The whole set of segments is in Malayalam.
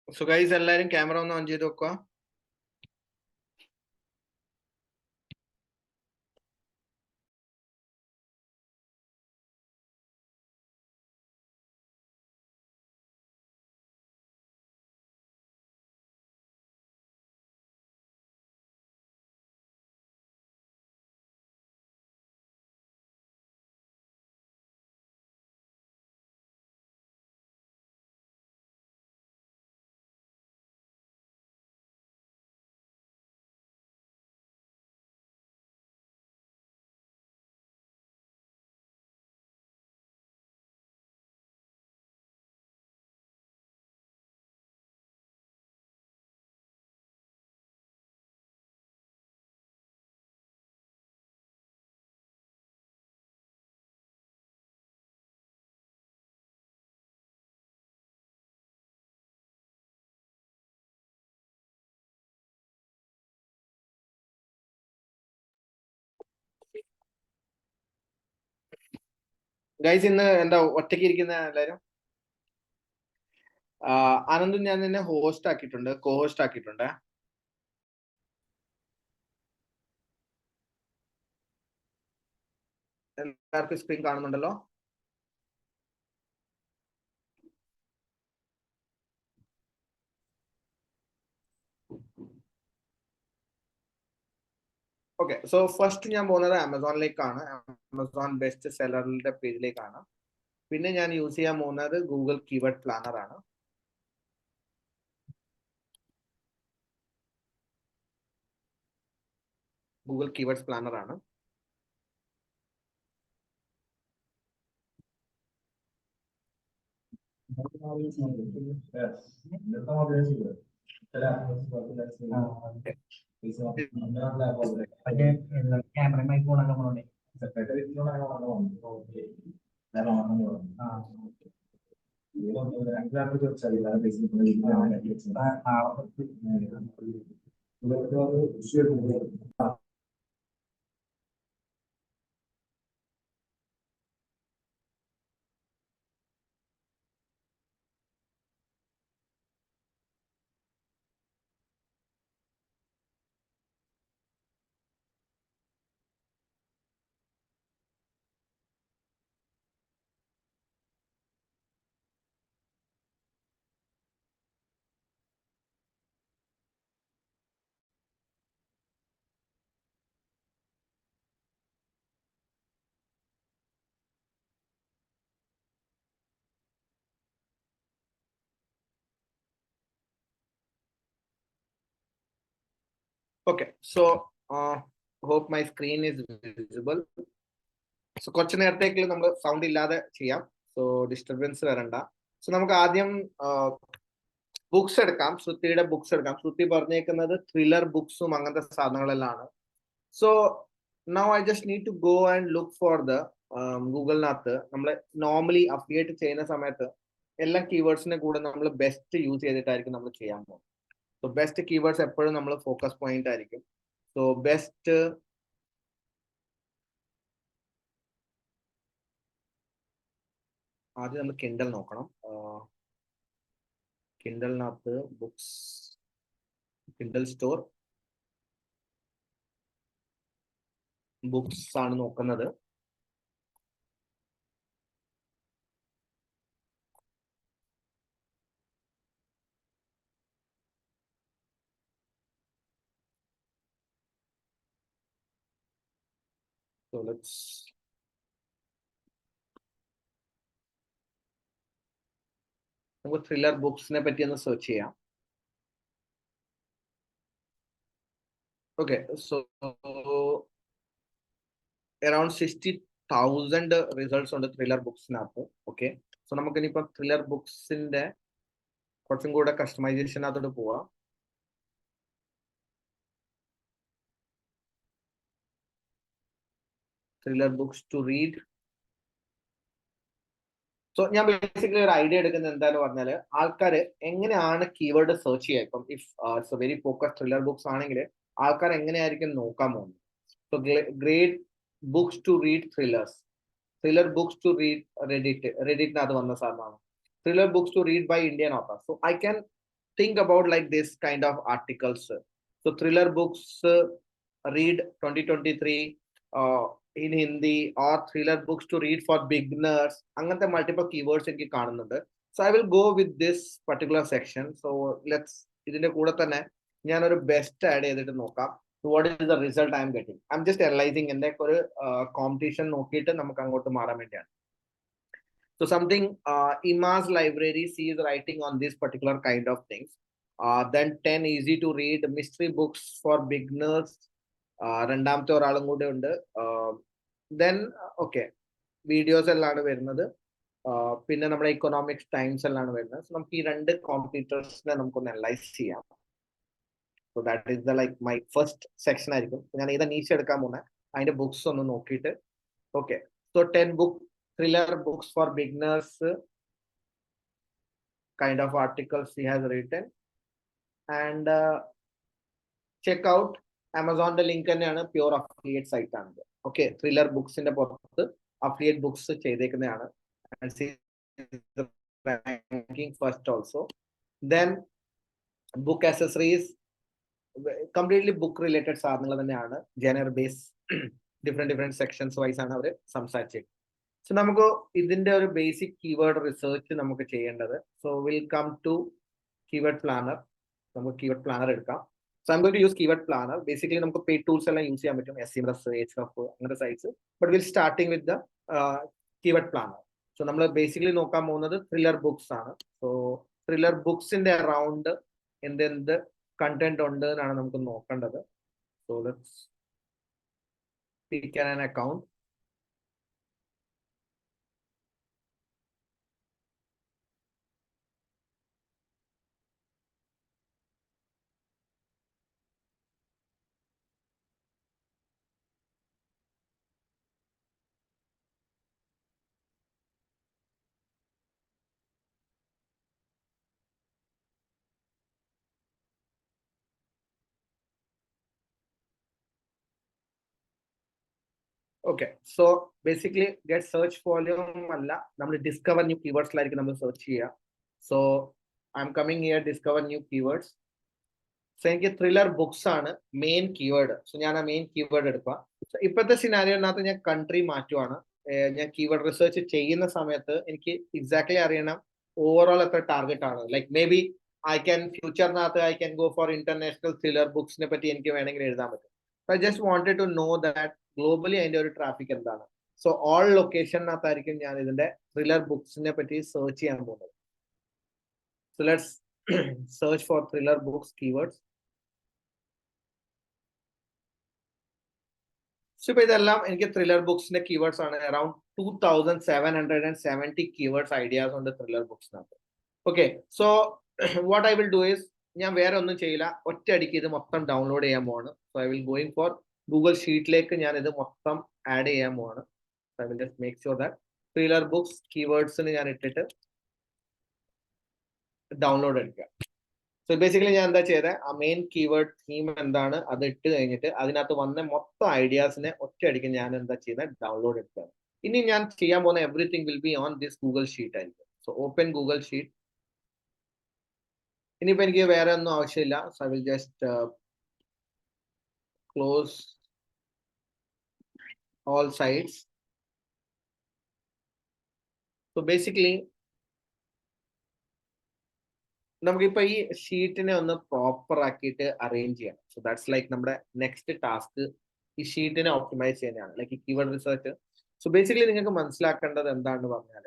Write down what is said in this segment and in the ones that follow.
സോ ഗൈസ് എല്ലാരും ക്യാമറ ഒന്ന് ഓൺ ചെയ്ത് വെക്കുക. ഗൈസ് ഇന്ന് എന്താ ഒറ്റയ്ക്ക് ഇരിക്കുന്ന എല്ലാരും? അനന്തും ഞാൻ നിന്നെ ഹോസ്റ്റ് ആക്കിയിട്ടുണ്ട്, കോ ഹോസ്റ്റ് ആക്കിയിട്ടുണ്ട്. എല്ലാവർക്കും സ്ക്രീൻ കാണുന്നുണ്ടല്ലോ? ഓക്കെ, സോ ഫസ്റ്റ് ഞാൻ പോകുന്നത് ആമസോണിലേക്കാണ്. Amazon best സെല്ലറിന്റെ പേജിലേക്കാണ്. പിന്നെ ഞാൻ യൂസ് ചെയ്യാൻ പോകുന്നത് ഗൂഗിൾ കീവേഡ് പ്ലാനർ ആണ്. ഗൂഗിൾ കീവേഡ്സ് പ്ലാനർ ആണ്. Okay, so hope my screen is visible. So കുറച്ച് നേരത്തേക്ക് നമ്മൾ സൗണ്ട് ഇല്ലാതെ ചെയ്യാം, സോ ഡിസ്റ്റർബൻസ് വരണ്ട. സോ നമുക്ക് ആദ്യം ബുക്സ് എടുക്കാം, ശ്രുതിയുടെ ബുക്സ് എടുക്കാം. ശ്രുതി പറഞ്ഞേക്കുന്നത് ത്രില്ലർ ബുക്സും അങ്ങനത്തെ സാധനങ്ങളെല്ലാം. So now I just need to go and look for the ഗൂഗിളിനകത്ത് നമ്മൾ നോർമലി അപ്ഡേറ്റ് ചെയ്യുന്ന സമയത്ത് എല്ലാ കീവേഡ്സിന്റെ കൂടെ നമ്മൾ ബെസ്റ്റ് യൂസ് ചെയ്തിട്ടായിരിക്കും നമ്മൾ ചെയ്യാൻ പോകുന്നത്. സോ ബെസ്റ്റ് കീവേഡ്സ് എപ്പോഴും നമ്മൾ ഫോക്കസ് പോയിന്റ് ആയിരിക്കും. സോ ബെസ്റ്റ് ആദ്യം നമ്മൾ കിൻഡൽ നോക്കണം. കിൻഡലിനകത്ത് ബുക്സ്, കിൻഡൽ സ്റ്റോർ ബുക്സ് ആണ് നോക്കുന്നത്. So let's നമുക്ക് ത്രില്ലർ ബുക്സിനെ പറ്റി ഒന്ന് സെർച്ച് ചെയ്യാം. ഓക്കെ, സോ അറൌണ്ട് 60,000 റിസൾട്ട്സ് ഉണ്ട് ത്രില്ലർ ബുക്സിനകത്ത്. ഓക്കെ, സോ നമുക്ക് ഇനിയിപ്പോ ത്രില്ലർ ബുക്സിന്റെ കുറച്ചും കൂടെ കസ്റ്റമൈസേഷനകത്തോട്ട് പോവാം. Thriller books to read. So ഞാൻ ബേസിക്കലി ഒരു ഐഡിയ എടുക്കുന്നത് എന്തായാലും പറഞ്ഞാൽ ആൾക്കാർ എങ്ങനെയാണ് കീവേഡ് സെർച്ച് ചെയ്യുക. ഇപ്പം if it's very focus thriller books ആണെങ്കിൽ ആൾക്കാർ എങ്ങനെയായിരിക്കും നോക്കാൻ പോകുന്നത്. So great books to read thrillers, thriller books to read റെഡിറ്റിനകത്ത് വന്ന സാധനമാണ്. Thriller books to read by Indian author. So I can think about like this kind of articles. So thriller books read 2023 in Hindi, or thriller books to read for beginners. അങ്ങനത്തെ multiple keywords എനിക്ക് കാണുന്നുണ്ട്. So I will go with this particular section. So let's ഇതിന്റെ കൂടെ തന്നെ ഞാനൊരു ബെസ്റ്റ് ആഡ് ചെയ്തിട്ട് നോക്കാം. So what is the result I am getting? I'm just analyzing എൻ്റെ ഒരു കോമ്പറ്റീഷൻ നോക്കിയിട്ട് നമുക്ക് അങ്ങോട്ട് മാറാൻ വേണ്ടിയാണ്. So something Ima's library sees writing on this particular kind of things. Then 10 easy to read mystery books for beginners. രണ്ടാമത്തെ ഒരാളും കൂടെ ഉണ്ട്. ദെൻ ഓക്കെ വീഡിയോസ് എല്ലാമാണ് വരുന്നത്. പിന്നെ നമ്മുടെ ഇക്കണോമിക്സ് ടൈംസ് എല്ലാമാണ് വരുന്നത്. സോ നമുക്ക് ഈ രണ്ട് കോമ്പറ്റീറ്റേഴ്സിനെ നമുക്കൊന്ന് അനലൈസ് ചെയ്യാം. So that is the like my first section ആയിരിക്കും. ഞാൻ ഏതാ നീച്ച് എടുക്കാൻ പോകുന്നത് അതിന്റെ ബുക്സ് ഒന്ന് നോക്കിയിട്ട്. Okay, so 10 book thriller books for beginners kind of articles he has written, and check out Amazon link തന്നെയാണ്, പ്യൂർ അഫിലിയേറ്റ് സൈറ്റ് ആണ്. ഓക്കെ, ത്രില്ലർ ബുക്സിന്റെ പുറത്ത് അഫിലിയേറ്റ് ബുക്സ് ചെയ്തേക്കുന്നതാണ്. First also then book accessories completely book related സാധനങ്ങൾ തന്നെയാണ്. Genre base different sections wise ആണ് അവർ സംസാരിച്ചത്. സോ നമുക്ക് ഇതിന്റെ ഒരു ബേസിക് കീവേഡ് റിസർച്ച് നമുക്ക് ചെയ്യേണ്ടത്. So we'll come to keyword planner. നമുക്ക് കീവേഡ് പ്ലാനർ എടുക്കാം. So I'm going to use keyword planner. Basically നമുക്ക് പെയ്ഡ് ടൂൾസ് എല്ലാം യൂസ് ചെയ്യാൻ പറ്റും, SEMrush, Ahrefs അങ്ങനത്തെ sites. But we'll starting with the keyword planner. So നമ്മൾ ബേസിക്കലി നോക്കാൻ പോകുന്നത് ത്രില്ലർ ബുക്സ് ആണ്. സോ ത്രില്ലർ ബുക്സിന്റെ അറൗണ്ട് എന്തെന്ത് കണ്ടന്റ് ഉണ്ട് എന്നാണ് നമുക്ക് നോക്കേണ്ടത്. So let's pick an account. Okay, so basically get search volume അല്ല, നമ്മൾ ഡിസ്കവർ ന്യൂ കീവേഡ്സിലായിരിക്കും നമ്മൾ സെർച്ച് ചെയ്യുക. So I am coming here discover new keywords. So എനിക്ക് ത്രില്ലർ ബുക്സ് ആണ് മെയിൻ കീവേഡ്. സോ ഞാൻ ആ മെയിൻ കീവേഡ് എടുക്കുക. സോ ഇപ്പോഴത്തെ സിനാരിയോനകത്ത് ഞാൻ കൺട്രി മാറ്റുവാണ്. ഞാൻ കീവേഡ് റിസർച്ച് ചെയ്യുന്ന സമയത്ത് എനിക്ക് എക്സാക്ട്ലി അറിയണം ഓവറോൾ എത്ര ടാർഗറ്റ് ആണ്. Like maybe I can ഫ്യൂച്ചറിനകത്ത് I can go for international thriller ബുക്സിനെ പറ്റി എനിക്ക് വേണമെങ്കിൽ എഴുതാൻ പറ്റും. I just wanted to know that globally അതിന്റെ ഒരു ട്രാഫിക് എന്താണ്. സോ ഓൾ ലൊക്കേഷനകത്തായിരിക്കും ഞാൻ ഇതിന്റെ ത്രില്ലർ ബുക്സിനെ പറ്റി സെർച്ച് ചെയ്യാൻ പോകുന്നത്. So let's search for thriller books keywords. So ഇപ്പൊ ഇതെല്ലാം എനിക്ക് ത്രില്ലർ ബുക്സിന്റെ കീവേഡ്സ് ആണ്. അറൌണ്ട് 2770 കീവേഡ്സ് ഐഡിയാസ് ഉണ്ട് ത്രില്ലർ ബുക്സിനകത്ത്. Okay, so what I will do is, ഞാൻ വേറെ ഒന്നും ചെയ്യില്ല, ഒറ്റയടിക്ക് ഇത് മൊത്തം ഡൗൺലോഡ് ചെയ്യാൻ പോവാണ്. So I will going for Google ഷീറ്റിലേക്ക് ഞാൻ ഇത് മൊത്തം ആഡ് ചെയ്യാൻ പോവാണ്. So I will just make sure that thriller books കീവേഡ്സിന് ഞാൻ ഇട്ടിട്ട് ഡൗൺലോഡ് എടുക്കുക. സോ ബേസിക്കലി ഞാൻ എന്താ ചെയ്തത്, ആ മെയിൻ കീവേഡ് തീം എന്താണ് അത് ഇട്ട് കഴിഞ്ഞിട്ട് അതിനകത്ത് വന്ന മൊത്തം ഐഡിയാസിനെ ഒറ്റയടിക്ക് ഞാൻ എന്താ ചെയ്യുന്നത്, ഡൗൺലോഡ് എടുക്കുകയാണ്. ഇനി ഞാൻ ചെയ്യാൻ പോകുന്ന everything will be on this Google sheet ആയിരിക്കും. So open Google sheet. ഇനിയിപ്പോ എനിക്ക് വേറെ ഒന്നും ആവശ്യമില്ല. So I will just close all sides. So basically നമുക്കിപ്പോ ഈ ഷീറ്റിനെ ഒന്ന് പ്രോപ്പർ ആക്കിയിട്ട് അറേഞ്ച് ചെയ്യണം. സോ ദാറ്റ്സ് ലൈക്ക് നമ്മുടെ നെക്സ്റ്റ് ടാസ്ക്, ഈ ഷീറ്റിനെ ഓപ്റ്റിമൈസ് ചെയ്യുന്നതാണ്, ലൈക്ക് ഈ കീവേഡ് റിസർച്ച്. സോ ബേസിക്കലി നിങ്ങൾക്ക് മനസ്സിലാക്കേണ്ടത് എന്താണെന്ന് പറഞ്ഞാൽ,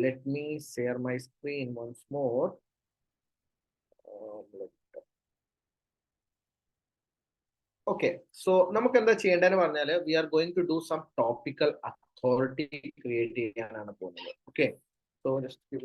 let me share my screen once more. Okay, so നമുക്ക് എന്താ ചെയ്യേണ്ടതെന്ന് പറഞ്ഞാൽ, we are going to do some topical authority create ചെയ്യാനാണ് പോകുന്നത്. Okay, so just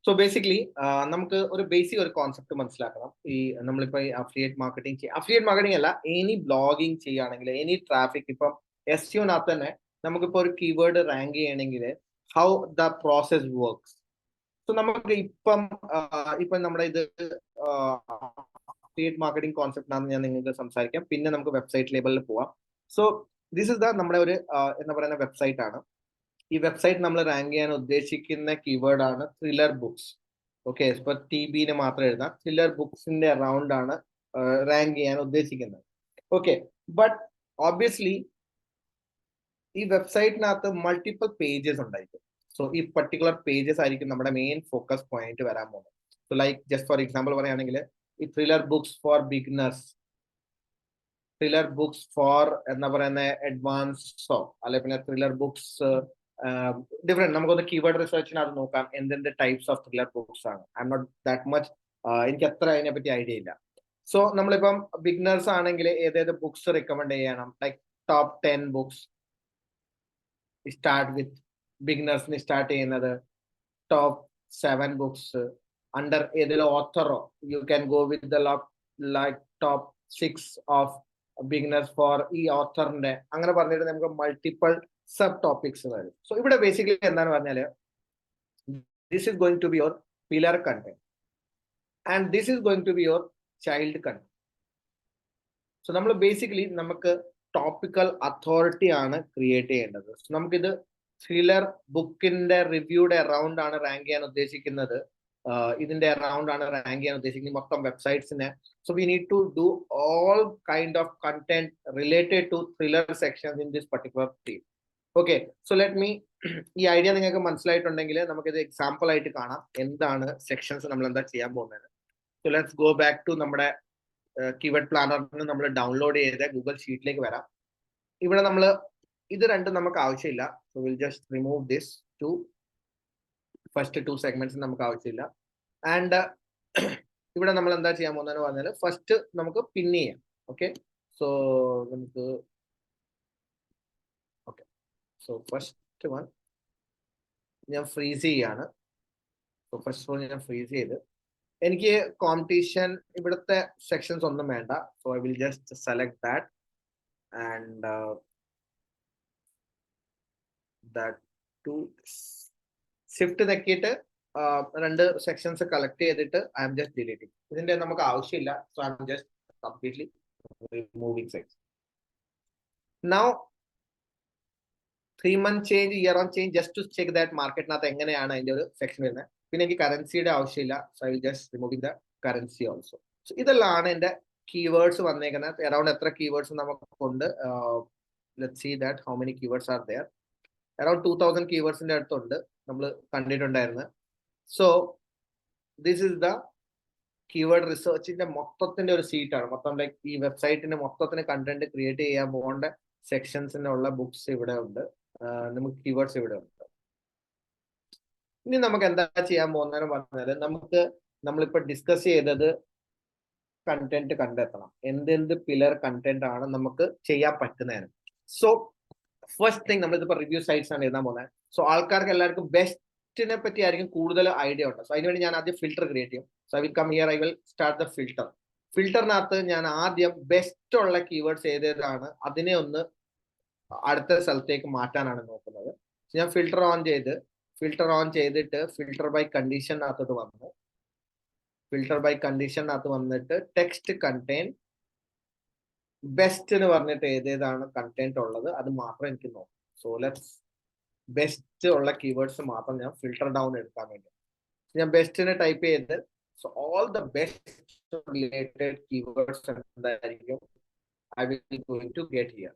so basically നമുക്ക് ഒരു ബേസിക് ഒരു കോൺസെപ്റ്റ് മനസ്സിലാക്കണം. ഈ നമ്മളിപ്പോ ഈ അഫിലിയേറ്റ് മാർക്കറ്റിംഗ് അല്ല, എനി ബ്ലോഗിങ് ചെയ്യുകയാണെങ്കിൽ, എനി ട്രാഫിക്, ഇപ്പം SEO-നകത്ത് തന്നെ നമുക്കിപ്പോ ഒരു കീവേഡ് റാങ്ക് ചെയ്യണമെങ്കിൽ how the process works. So നമുക്ക് ഇപ്പം നമ്മുടെ ഇത് അഫിലിയേറ്റ് മാർക്കറ്റിംഗ് കോൺസെപ്റ്റ് ഞാൻ നിങ്ങൾക്ക് സംസാരിക്കാം. പിന്നെ നമുക്ക് വെബ്സൈറ്റ് ലേബലിൽ പോവാം. സോ ദിസ് ഇസ് നമ്മുടെ ഒരു എന്താ പറയുന്ന വെബ്സൈറ്റ് ആണ്. ഈ വെബ്സൈറ്റ് നമ്മൾ റാങ്ക് ചെയ്യാൻ ഉദ്ദേശിക്കുന്ന കീവേഡ് ആണ് ത്രില്ലർ ബുക്സ്. ഓക്കെ, ഇപ്പൊ TBന് മാത്രം എഴുതാം. ത്രില്ലർ ബുക്സിന്റെ അറൗണ്ട് ആണ് റാങ്ക് ചെയ്യാൻ ഉദ്ദേശിക്കുന്നത്. ഓക്കെ, ബട്ട് ഓബ്വിയസ്ലി ഈ വെബ്സൈറ്റിനകത്ത് മൾട്ടിപ്പിൾ പേജസ് ഉണ്ടായിരിക്കും. സോ ഈ പർട്ടിക്കുലർ പേജസ് ആയിരിക്കും നമ്മുടെ മെയിൻ ഫോക്കസ് പോയിന്റ് വരാൻ പോകുന്നത്. So like just for example പറയുകയാണെങ്കിൽ ഈ thriller books for beginners, thriller books for എന്താ പറയുന്ന അഡ്വാൻസോ, അല്ലെ പിന്നെ ത്രില്ലർ ബുക്സ് ഡിഫറെന്റ്. നമുക്കൊന്ന് കീവേഡ് റിസർച്ചിന് അത് നോക്കാം, എന്തെന്ത് ടൈപ്സ് ഓഫ് ത്രില്ലർ ബുക്സ് ആണ്. I'm not that much, എനിക്ക് അത്ര അതിനെപ്പറ്റി ഐഡിയ ഇല്ല. സോ നമ്മളിപ്പം ബിഗിനേഴ്സ് ആണെങ്കിൽ ഏതേത് ബുക്സ് റെക്കമെൻഡ് ചെയ്യണം, like top 10 books start with, ബിഗിനേഴ്സിന് സ്റ്റാർട്ട് ചെയ്യുന്നത് ടോപ്പ് 7 ബുക്സ് അണ്ടർ ഏതെങ്കിലും ഓത്തറോ, you can go with the like top 6 of beginners for ഈ ഓത്തറിന്റെ, അങ്ങനെ പറഞ്ഞിട്ട് നമുക്ക് മൾട്ടിപ്പിൾ സബ് ടോപ്പിക്സ് വരും. സോ ഇവിടെ ബേസിക്കലി എന്താണ് പറഞ്ഞാല് this is going to be your pillar content and this is going to be your child content. So നമ്മൾ ബേസിക്കലി നമുക്ക് ടോപ്പിക്കൽ അതോറിറ്റി ആണ് ക്രിയേറ്റ് ചെയ്യേണ്ടത്. സോ നമുക്കിത് ത്രില്ലർ ബുക്കിന്റെ റിവ്യൂടെ അറൗണ്ട് ആണ് റാങ്ക് ചെയ്യാൻ ഉദ്ദേശിക്കുന്നത്, ഇതിന്റെ അറൗണ്ട് ആണ് റാങ്ക് ചെയ്യാൻ ഉദ്ദേശിക്കുന്നത് മൊത്തം വെബ്സൈറ്റ്സിനെ. So we need to do all kind of content related to thriller sections in this particular theme. Okay, so let me, ഈ ഐഡിയ നിങ്ങൾക്ക് മനസ്സിലായിട്ടുണ്ടെങ്കിൽ നമുക്കിത് എക്സാമ്പിൾ ആയിട്ട് കാണാം എന്താണ് സെക്ഷൻസ് നമ്മൾ എന്താ ചെയ്യാൻ പോകുന്നത്. So let's go back to നമ്മുടെ കീവേഡ് പ്ലാനറിന് നമ്മൾ ഡൗൺലോഡ് ചെയ്ത ഗൂഗിൾ ഷീറ്റിലേക്ക് വരാം. ഇവിടെ നമ്മൾ ഇത് രണ്ടും നമുക്ക് ആവശ്യമില്ല. So we'll just remove this two first 2 segments നമുക്ക് ആവശ്യമില്ല. ആൻഡ് ഇവിടെ നമ്മൾ എന്താ ചെയ്യാൻ പോകുന്നതെന്ന് പറഞ്ഞാൽ ഫസ്റ്റ് നമുക്ക് പിൻ ചെയ്യാം. ഓക്കെ, സോ നമുക്ക് ഓക്കെ, സോ ഫസ്റ്റ് വൺ ഞാൻ ഫ്രീസ് ചെയ്യാണ്. സോ ഫസ്റ്റ് വൺ ഞാൻ ഫ്രീസ് ചെയ്ത്, എനിക്ക് കോമ്പറ്റീഷൻ ഇവിടുത്തെ സെക്ഷൻസ് ഒന്നും വേണ്ട. So I will just select that and that to shift നെക്കിയിട്ട് 2 സെക്ഷൻസ് കളക്ട് ചെയ്തിട്ട് ഐ എം ജസ്റ്റ് ഡിലീറ്റിംഗ്. ഇതിന്റെ നമുക്ക് ആവശ്യമില്ല. So I'm just completely removing section. Now 3 month change, year on change, just to check that മാർക്കറ്റിനകത്ത് എങ്ങനെയാണ് അതിന്റെ ഒരു സെക്ഷൻ വരുന്നത്. പിന്നെ എനിക്ക് കറൻസിയുടെ ആവശ്യമില്ല. So I will just removing the currency also. So ഇതെല്ലാം എന്റെ കീവേഡ്സ് വന്നേക്കുന്നത്. അറൌണ്ട് എത്ര കീവേഡ്സ് നമുക്കുണ്ട്, let see that how many keywords are there. Around 2000 കീവേഡ്സിന്റെ അടുത്തുണ്ട് നമ്മൾ കണ്ടിട്ടുണ്ടായിരുന്നത്. So this is the keyword റിസർച്ചിന്റെ മൊത്തത്തിന്റെ ഒരു സീറ്റാണ്. മൊത്തം ലൈക്ക് ഈ വെബ്സൈറ്റിന്റെ മൊത്തത്തിന് കണ്ടന്റ് ക്രിയേറ്റ് ചെയ്യാൻ പോകേണ്ട സെക്ഷൻസിനുള്ള ബുക്സ് ഇവിടെ ഉണ്ട്, നമുക്ക് കീവേഡ്സ് ഇവിടെ ഉണ്ട്. ഇനി നമുക്ക് എന്താ ചെയ്യാൻ പോകുന്നതെന്ന് പറഞ്ഞാൽ നമ്മളിപ്പോ ഡിസ്കസ് ചെയ്തത് കണ്ടന്റ് കണ്ടെത്തണം, എന്തെന്ത് പില്ലർ കണ്ടന്റ് ആണ് നമുക്ക് ചെയ്യാൻ പറ്റുന്നതിന്. സോ ഫസ്റ്റ് തിങ് നമ്മളിതിപ്പോ റിവ്യൂ സൈറ്റ്സ് ആണ് എഴുതാൻ പോകുന്നത്. സോ ആൾക്കാർക്ക് എല്ലാവർക്കും ബെസ്റ്റിനെ പറ്റി ആയിരിക്കും കൂടുതൽ ഐഡിയ ഉണ്ട്. സോ അതിനുവേണ്ടി ഞാൻ ആദ്യം ഫിൽട്ടർ ക്രിയേറ്റ് ചെയ്യും. So I will come here, I will start the filter. ഫിൽട്ടറിനകത്ത് ഞാൻ ആദ്യം ബെസ്റ്റ് ഉള്ള കീവേഡ്സ് ഏതേതാണ് അതിനെ ഒന്ന് അടുത്ത സ്ഥലത്തേക്ക് മാറ്റാനാണ് നോക്കുന്നത്. ഞാൻ ഫിൽട്ടർ ഓൺ ചെയ്തിട്ട് ഫിൽട്ടർ ബൈ കണ്ടീഷനകത്തോട്ട് വന്നു. ഫിൽട്ടർ ബൈ കണ്ടീഷനകത്ത് വന്നിട്ട് ടെക്സ്റ്റ് കണ്ടെയ്ൻ ബെസ്റ്റ് എന്ന് പറഞ്ഞിട്ട് ഏതേതാണ് കണ്ടന്റ് ഉള്ളത് അത് മാത്രം എനിക്ക് നോക്കാം. സോ ലെറ്റ്സ് ബെസ്റ്റ് ഉള്ള കീവേഡ്സ് മാത്രം ഞാൻ ഫിൽട്ടർ ഡൗൺ എടുക്കാൻ വേണ്ടി ഞാൻ ബെസ്റ്റിന് ടൈപ്പ് ചെയ്ത്, so all the best related keywords എന്തായിരിക്കും I will be going to get here.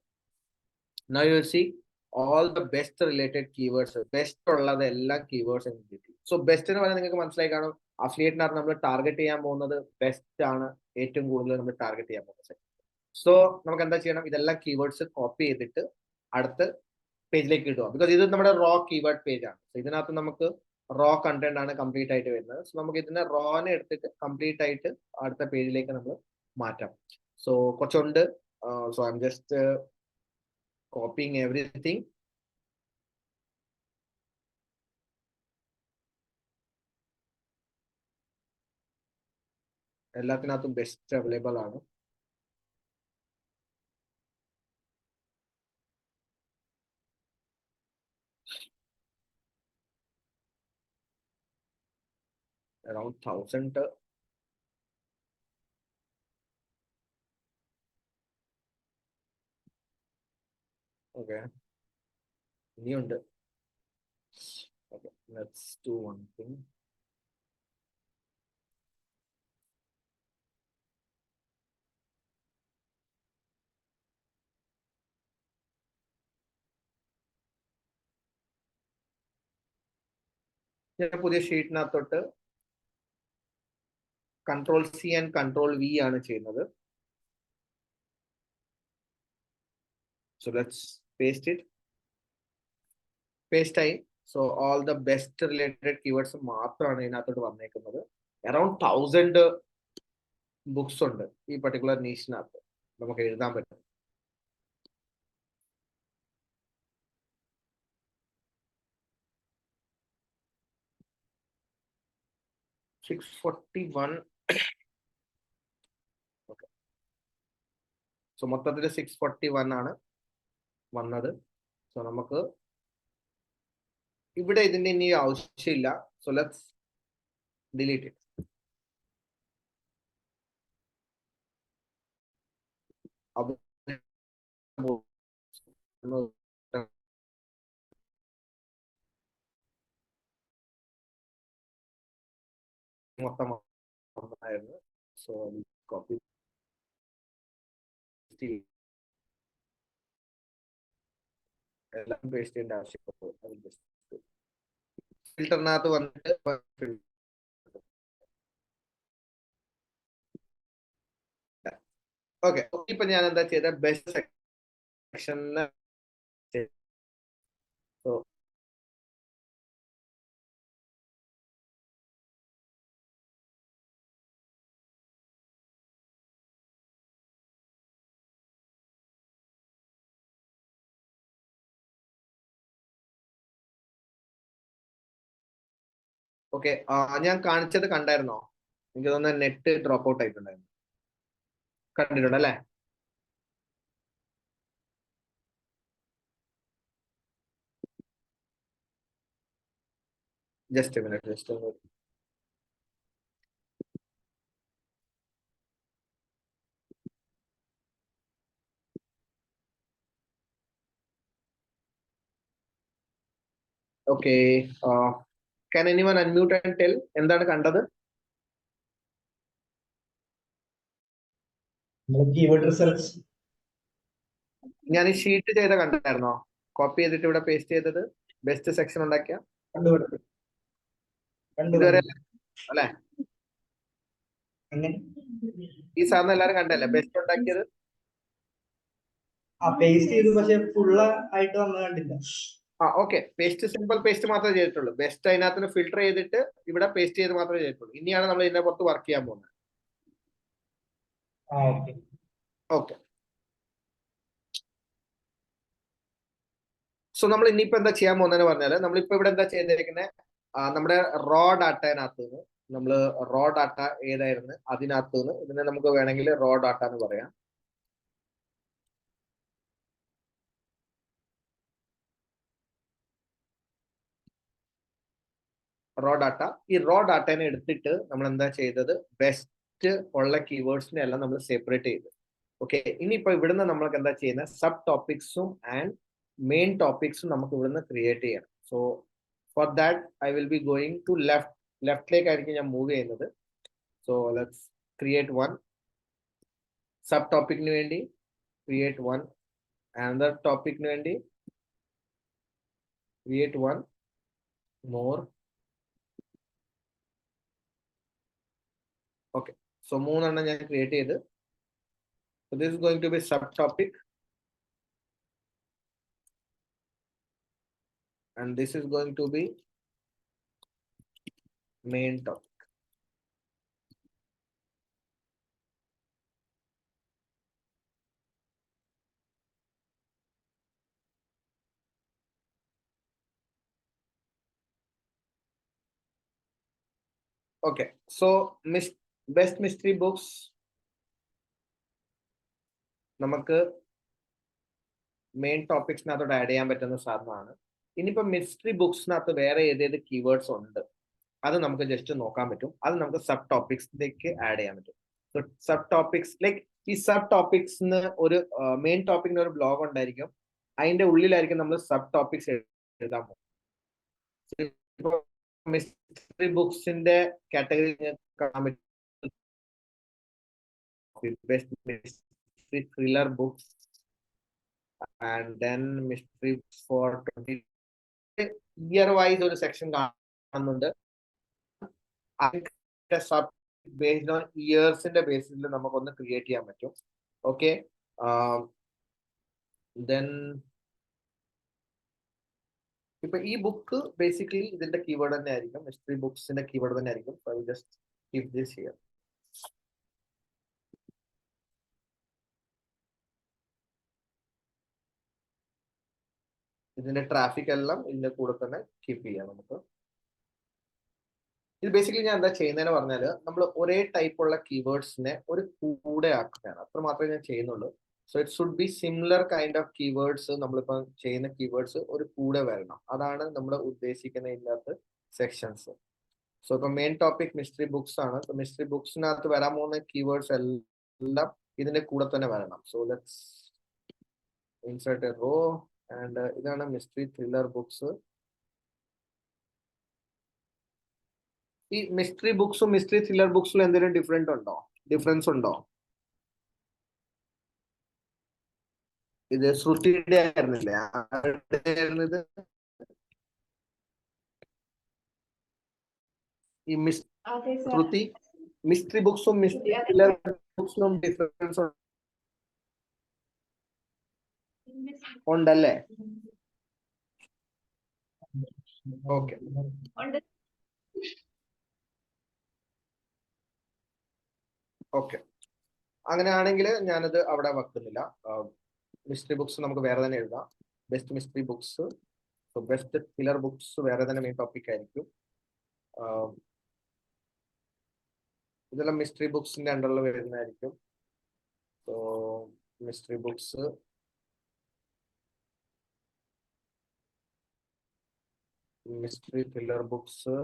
Now you will see all the best related keywords. Best ഉള്ളത് എല്ലാ കീവേഡ്സും കിട്ടി. സോ ബെസ്റ്റ് എന്ന് പറഞ്ഞാൽ നിങ്ങൾക്ക് മനസ്സിലായി കാണും, അഫിലിയേറ്റിനകത്ത് നമ്മൾ ടാർഗറ്റ് ചെയ്യാൻ പോകുന്നത് ബെസ്റ്റ് ആണ്, ഏറ്റവും കൂടുതൽ നമ്മൾ ടാർഗറ്റ് ചെയ്യാൻ പോകുന്നത്. സോ നമുക്ക് എന്താ ചെയ്യണം, ഇതെല്ലാം കീവേഡ്സ് കോപ്പി ചെയ്തിട്ട് അടുത്ത പേജിലേക്ക് കിട്ടുക. ബിക്കോസ് ഇത് നമ്മുടെ റോ കീവേഡ് പേജ് ആണ്. സോ ഇതിനകത്ത് നമുക്ക് റോ കണ്ടന്റ് ആണ് കംപ്ലീറ്റ് ആയിട്ട് വരുന്നത്. സോ നമുക്ക് ഇതിനെ റോനെ എടുത്തിട്ട് കംപ്ലീറ്റ് ആയിട്ട് അടുത്ത പേജിലേക്ക് നമ്മൾ മാറ്റാം. സോ കുറച്ചുണ്ട്. So I'm just copying everything. എല്ലാത്തിനകത്തും ബെസ്റ്റ് അവൈലബിൾ ആണ്. Around 1000. Okay. ഇനിയുണ്ട്. Okay, let's do one thing. ഞാൻ പുതിയ ഷീറ്റിനകത്തോട്ട് Ctrl+C and Ctrl+V ആണ് ചെയ്യുന്നത്. So let's paste it. Paste ആയി. So all the best related keywords മാത്രമാണ് ഇതിനകത്തോട്ട് വന്നേക്കുന്നത്. Around 1000 ബുക്സ് ഉണ്ട് ഈ പർട്ടിക്കുലർ നീഷിനകത്ത് നമുക്ക് എഴുതാൻ പറ്റും. Okay. സോ മൊത്തത്തിൽ 641 ആണ് വന്നത്. സോ നമുക്ക് ഇവിടെ ഇതിന്റെ ഇനി ആവശ്യമില്ല. So let's delete it. മൊത്തം ആയിരുന്നു. സോ കോപ്പി എല്ലാം പേസ്റ്റ് ചെയ്യേണ്ട ആവശ്യപ്പെട്ടു. ഫിൽറ്ററിനകത്ത് വന്നിട്ട് ഓക്കെ, ഇപ്പൊ ഞാൻ എന്താ ചെയ്ത ബെസ്റ്റ് സെക്ഷന് ഓക്കെ. ഞാൻ കാണിച്ചത് കണ്ടായിരുന്നോ? എനിക്ക് തോന്നുന്നു നെറ്റ് ഡ്രോപ്പ് ഔട്ട് ആയിട്ടുണ്ടായിരുന്നു. കണ്ടിട്ടുണ്ട് അല്ലേ? Just minute, just okay. Can anyone unmute and tell എന്താണ് കണ്ടത്? ഞാൻ ഈ ഷീറ്റ് ചെയ്ത കണ്ടായിരുന്നോ? കോപ്പി ചെയ്തിട്ട് ഇവിടെ പേസ്റ്റ് ചെയ്തത് ബെസ്റ്റ് സെക്ഷൻ ഉണ്ടാക്കിയ ഇതുവരെ അല്ലെ? ഈ സാധനം എല്ലാരും കണ്ടല്ലേ ബെസ്റ്റ് ഉണ്ടാക്കിയത്? ഓക്കെ, പേസ്റ്റ് സിമ്പിൾ പേസ്റ്റ് മാത്രമേ ചെയ്തിട്ടുള്ളൂ. ബെസ്റ്റ് അതിനകത്ത് ഫിൽട്ടർ ചെയ്തിട്ട് ഇവിടെ പേസ്റ്റ് ചെയ്ത് മാത്രമേ ചെയ്തിട്ടുള്ളൂ. ഇനിയാണ് നമ്മൾ ഇതിനെ പുറത്ത് വർക്ക് ചെയ്യാൻ പോകുന്നത്. ഓക്കെ. സോ നമ്മൾ ഇനിയിപ്പോ എന്താ ചെയ്യാൻ പോകുന്നതെന്ന് പറഞ്ഞാല് നമ്മളിപ്പോ ഇവിടെ എന്താ ചെയ്തിരിക്കുന്നത്, നമ്മുടെ റോ ഡാറ്റനകത്ത് നിന്ന് നമ്മള് റോ ഡാറ്റ ഏതായിരുന്നു അതിനകത്ത് നിന്ന് ഇതിനെ നമുക്ക് വേണമെങ്കിൽ റോ ഡാറ്റ എന്ന് പറയാം. Raw data. ഈ റോ ഡാറ്റനെ എടുത്തിട്ട് നമ്മൾ എന്താ ചെയ്തത്, ബെസ്റ്റ് ഉള്ള കീവേഡ്സിനെ എല്ലാം നമ്മൾ സെപ്പറേറ്റ് ചെയ്തു. ഓക്കെ, ഇനിയിപ്പോ ഇവിടുന്ന് നമ്മൾക്ക് എന്താ ചെയ്യുന്നത്, സബ് ടോപ്പിക്സും ആൻഡ് മെയിൻ ടോപ്പിക്സും നമുക്ക് ഇവിടുന്ന് ക്രിയേറ്റ് ചെയ്യണം. So for that I will be going to ലെഫ്റ്റിലേക്കായിരിക്കും ഞാൻ മൂവ് ചെയ്യുന്നത്. So let's create one sub ടോപ്പിക്കിന് വേണ്ടി, ക്രിയേറ്റ് വൺ അനദർ ടോപ്പിക്കിന് വേണ്ടി, create one more. Okay, so 3 എണ്ണം ഞാൻ ക്രിയേറ്റ് ചെയ്ത്. So this is going to be subtopic and this is going to be main topic. Okay, so best mystery books നമുക്ക് മെയിൻ ടോപ്പിക്സിനകത്തോട്ട് ആഡ് ചെയ്യാൻ പറ്റുന്ന സാധനമാണ്. ഇനിയിപ്പോ മിസ്റ്ററി ബുക്സിനകത്ത് വേറെ ഏതേത് കീവേഡ്സ് ഉണ്ട് അത് നമുക്ക് ജസ്റ്റ് നോക്കാൻ പറ്റും. അത് നമുക്ക് സബ് ടോപ്പിക്സിലേക്ക് ആഡ് ചെയ്യാൻ പറ്റും. സബ് ടോപ്പിക്സ് ലൈക്ക് ഈ സബ് ടോപ്പിക്സിന് ഒരു മെയിൻ ടോപ്പിക്കിന് ഒരു ബ്ലോഗ് ഉണ്ടായിരിക്കും, അതിന്റെ ഉള്ളിലായിരിക്കും നമ്മൾ സബ് ടോപ്പിക്സ് എഴുതാൻ പോകും. മിസ്റ്ററി ബുക്സിന്റെ കാറ്റഗറി കാണാൻ പറ്റും. Best mystery thriller books and then mystery for 20 year wise ഒരു സെക്ഷൻ കാണുന്നുണ്ട്. സബ് ബേസ്ഡ് ഓൺ ഇയേഴ്സിന്റെ ബേസിൽ നമുക്കൊന്ന് ക്രിയേറ്റ് ചെയ്യാൻ പറ്റും. ഓക്കെ, ദെൻ ഇപ്പൊ ഈ ബുക്ക് ബേസിക്കലി ഇതിന്റെ കീവേഡ് തന്നെ ആയിരിക്കും, മിസ്റ്ററി ബുക്സിന്റെ കീവേഡ് തന്നെ ആയിരിക്കും. So I just keep this here. ഇതിന്റെ ട്രാഫിക് എല്ലാം ഇതിന്റെ കൂടെ തന്നെ കീപ്പ് ചെയ്യാം നമുക്ക്. ഇത് ബേസിക്കലി ഞാൻ എന്താ ചെയ്യുന്നതെന്ന് പറഞ്ഞാല് നമ്മൾ ഒരേ ടൈപ്പുള്ള കീവേഡ്സിനെ ഒരു കൂടെ ആക്കുകയാണ്, അത്ര മാത്രമേ ഞാൻ ചെയ്യുന്നുള്ളൂ. So it should be similar kind of keywords, നമ്മളിപ്പോ ചെയ്യുന്ന കീവേഡ്സ് ഒരു കൂടെ വരണം, അതാണ് നമ്മൾ ഉദ്ദേശിക്കുന്ന ഇതിനകത്ത് സെക്ഷൻസ്. സോ ഇപ്പൊ മെയിൻ ടോപ്പിക് മിസ്റ്ററി ബുക്സ് ആണ്. സോ മിസ്റ്ററി ബുക്സിനകത്ത് വരാൻ പോകുന്ന കീവേഡ്സ് എല്ലാം ഇതിന്റെ കൂടെ തന്നെ വരണം. So let's insert a row and ഇതാണ് മിസ്റ്ററി ത്രില്ലർ ബുക്സ്. ഈ മിസ്റ്ററി ബുക്സും മിസ്റ്ററി ത്രില്ലർ ബുക്സിലും എന്തെങ്കിലും ഡിഫറൻസ് ഉണ്ടോ? ഇത് ശ്രുതിയുടെ ആയിരുന്നില്ലേ ഇത്? ഈ ശ്രുതി മിസ്റ്ററി ബുക്സും മിസ്റ്ററി ത്രില്ലർ ബുക്സിലും ഡിഫറൻസ് ഉണ്ടല്ലേ? ഓക്കെ, ഓക്കെ, അങ്ങനെയാണെങ്കിൽ ഞാനത് അവിടെ വെക്കുന്നില്ല. മിസ്റ്ററി ബുക്സ് നമുക്ക് വേറെ തന്നെ എഴുതാം. Best mystery books, best thriller books വേറെ തന്നെ മെയിൻ ടോപ്പിക് ആയിരിക്കും. ഇതെല്ലാം മിസ്റ്ററി ബുക്സിന്റെ അണ്ടറിൽ വരുന്നതായിരിക്കും. So mystery books, mystery thriller books,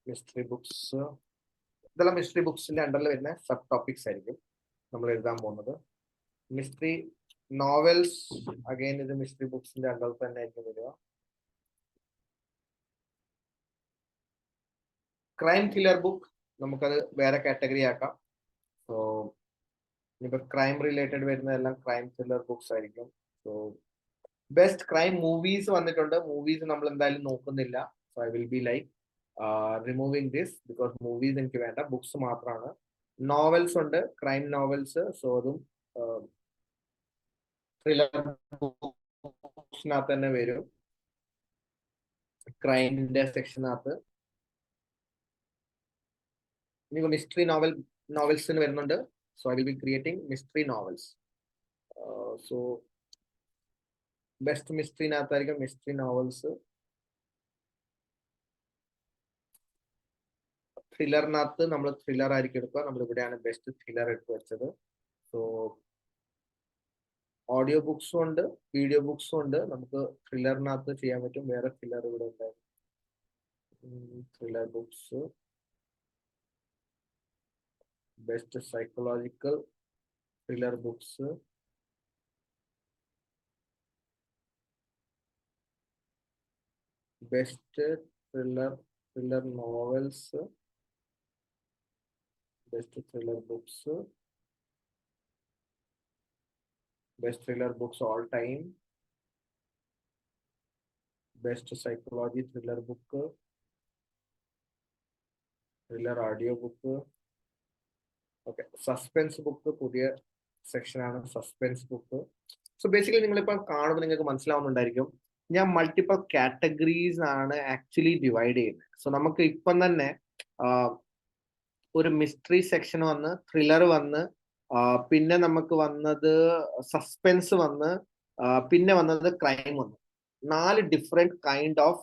mystery books, ഇതെല്ലാം മിസ്റ്ററി ബുക്സിന്റെ അണ്ടറിൽ വരുന്ന സബ് ടോപ്പിക്സ് ആയിരിക്കും നമ്മൾ എഴുതാൻ പോകുന്നത്. മിസ്റ്ററി നോവൽസ് അഗൈൻ ഇത് മിസ്റ്ററി ബുക്സിന്റെ അണ്ടറിൽ തന്നെ ആയിരിക്കും വരിക. ക്രൈം ത്രില്ലർ ബുക്ക് നമുക്കത് വേറെ കാറ്റഗറി ആക്കാം. സോ ഇനിയിപ്പോ ക്രൈം റിലേറ്റഡ് വരുന്നതെല്ലാം ക്രൈം ത്രില്ലർ ബുക്സ് ആയിരിക്കും. സോ ബെസ്റ്റ് ക്രൈം മൂവീസ് വന്നിട്ടുണ്ട്. മൂവീസ് നമ്മൾ എന്തായാലും നോക്കുന്നില്ല. So I will be like removing this because movies എനിക്ക് വേണ്ട, ബുക്സ് മാത്രമാണ്. നോവൽസ് ഉണ്ട്, ക്രൈം നോവൽസ്. സോ അതും ത്രില്ലർ ബുക്സിനകത്ത് തന്നെ വരും, ക്രൈമിന്റെ സെക്ഷനകത്ത്. ഇനി മിസ്റ്ററി നോവൽസിന് വരുന്നുണ്ട്. So I will be creating mystery novels. So best മിസ്റ്ററിനകത്തായിരിക്കും മിസ്റ്ററി നോവൽസ്. ത്രില്ലറിനകത്ത് നമ്മൾ ത്രില്ലർ ആയിരിക്കും എടുക്കുക. നമ്മൾ ഇവിടെയാണ് ബെസ്റ്റ് ത്രില്ലർ എടുത്തു വെച്ചത്. സോ ഓഡിയോ ബുക്സും ഉണ്ട്, വീഡിയോ ബുക്സും ഉണ്ട്. നമുക്ക് ത്രില്ലറിനകത്ത് ചെയ്യാൻ പറ്റും. വേറെ ത്രില്ലർ ഇവിടെ ഉണ്ടായിരുന്നു. Thriller books, best psychological thriller books, best thriller novels, best thriller books, best thriller books all time, best psychology thriller book, thriller audio book. Okay, suspense book പുതിയ സെക്ഷനാണ്, സസ്പെൻസ് ബുക്ക്. സോ ബേസിക്കലി നിങ്ങളിപ്പോൾ കാണുമ്പോൾ നിങ്ങൾക്ക് മനസ്സിലാവുന്നുണ്ടായിരിക്കും ഞാൻ മൾട്ടിപ്പിൾ കാറ്റഗറീസ് ആണ് ആക്ച്വലി ഡിവൈഡ് ചെയ്യുന്നത്. സോ നമുക്ക് ഇപ്പം തന്നെ ഒരു മിസ്റ്ററി സെക്ഷൻ വന്ന്, ത്രില്ലർ വന്ന്, പിന്നെ നമുക്ക് വന്നത് സസ്പെൻസ് വന്ന്, പിന്നെ വന്നത് ക്രൈം വന്നു. 4 different kind of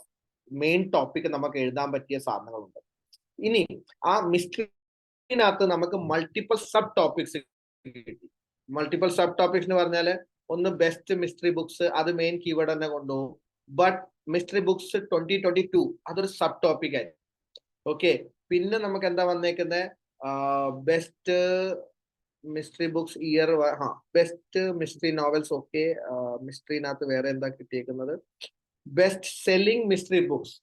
main topic നമുക്ക് എഴുതാൻ പറ്റിയ സാധനങ്ങളുണ്ട്. ഇനി ആ മിസ്റ്ററിനകത്ത് നമുക്ക് മൾട്ടിപ്പിൾ സബ് ടോപ്പിക്സ് കിട്ടി. മൾട്ടിപ്പിൾ സബ് ടോപ്പിക്സ് എന്ന് പറഞ്ഞാല് ഒന്ന് ബെസ്റ്റ് മിസ്റ്ററി ബുക്സ്, അത് മെയിൻ കീവേഡ് തന്നെ കൊണ്ടുപോകും. ബട്ട് മിസ്റ്ററി ബുക്സ് 2022 അതൊരു സബ് ടോപ്പിക് ആയി. ഓക്കെ, പിന്നെ നമുക്ക് എന്താ വന്നേക്കുന്നത്, best mystery books year, best mystery novels. Okay, മിസ്റ്ററിനകത്ത് വേറെ എന്താ കിട്ടിയേക്കുന്നത്, ബെസ്റ്റ് സെല്ലിംഗ് മിസ്റ്ററി ബുക്സ്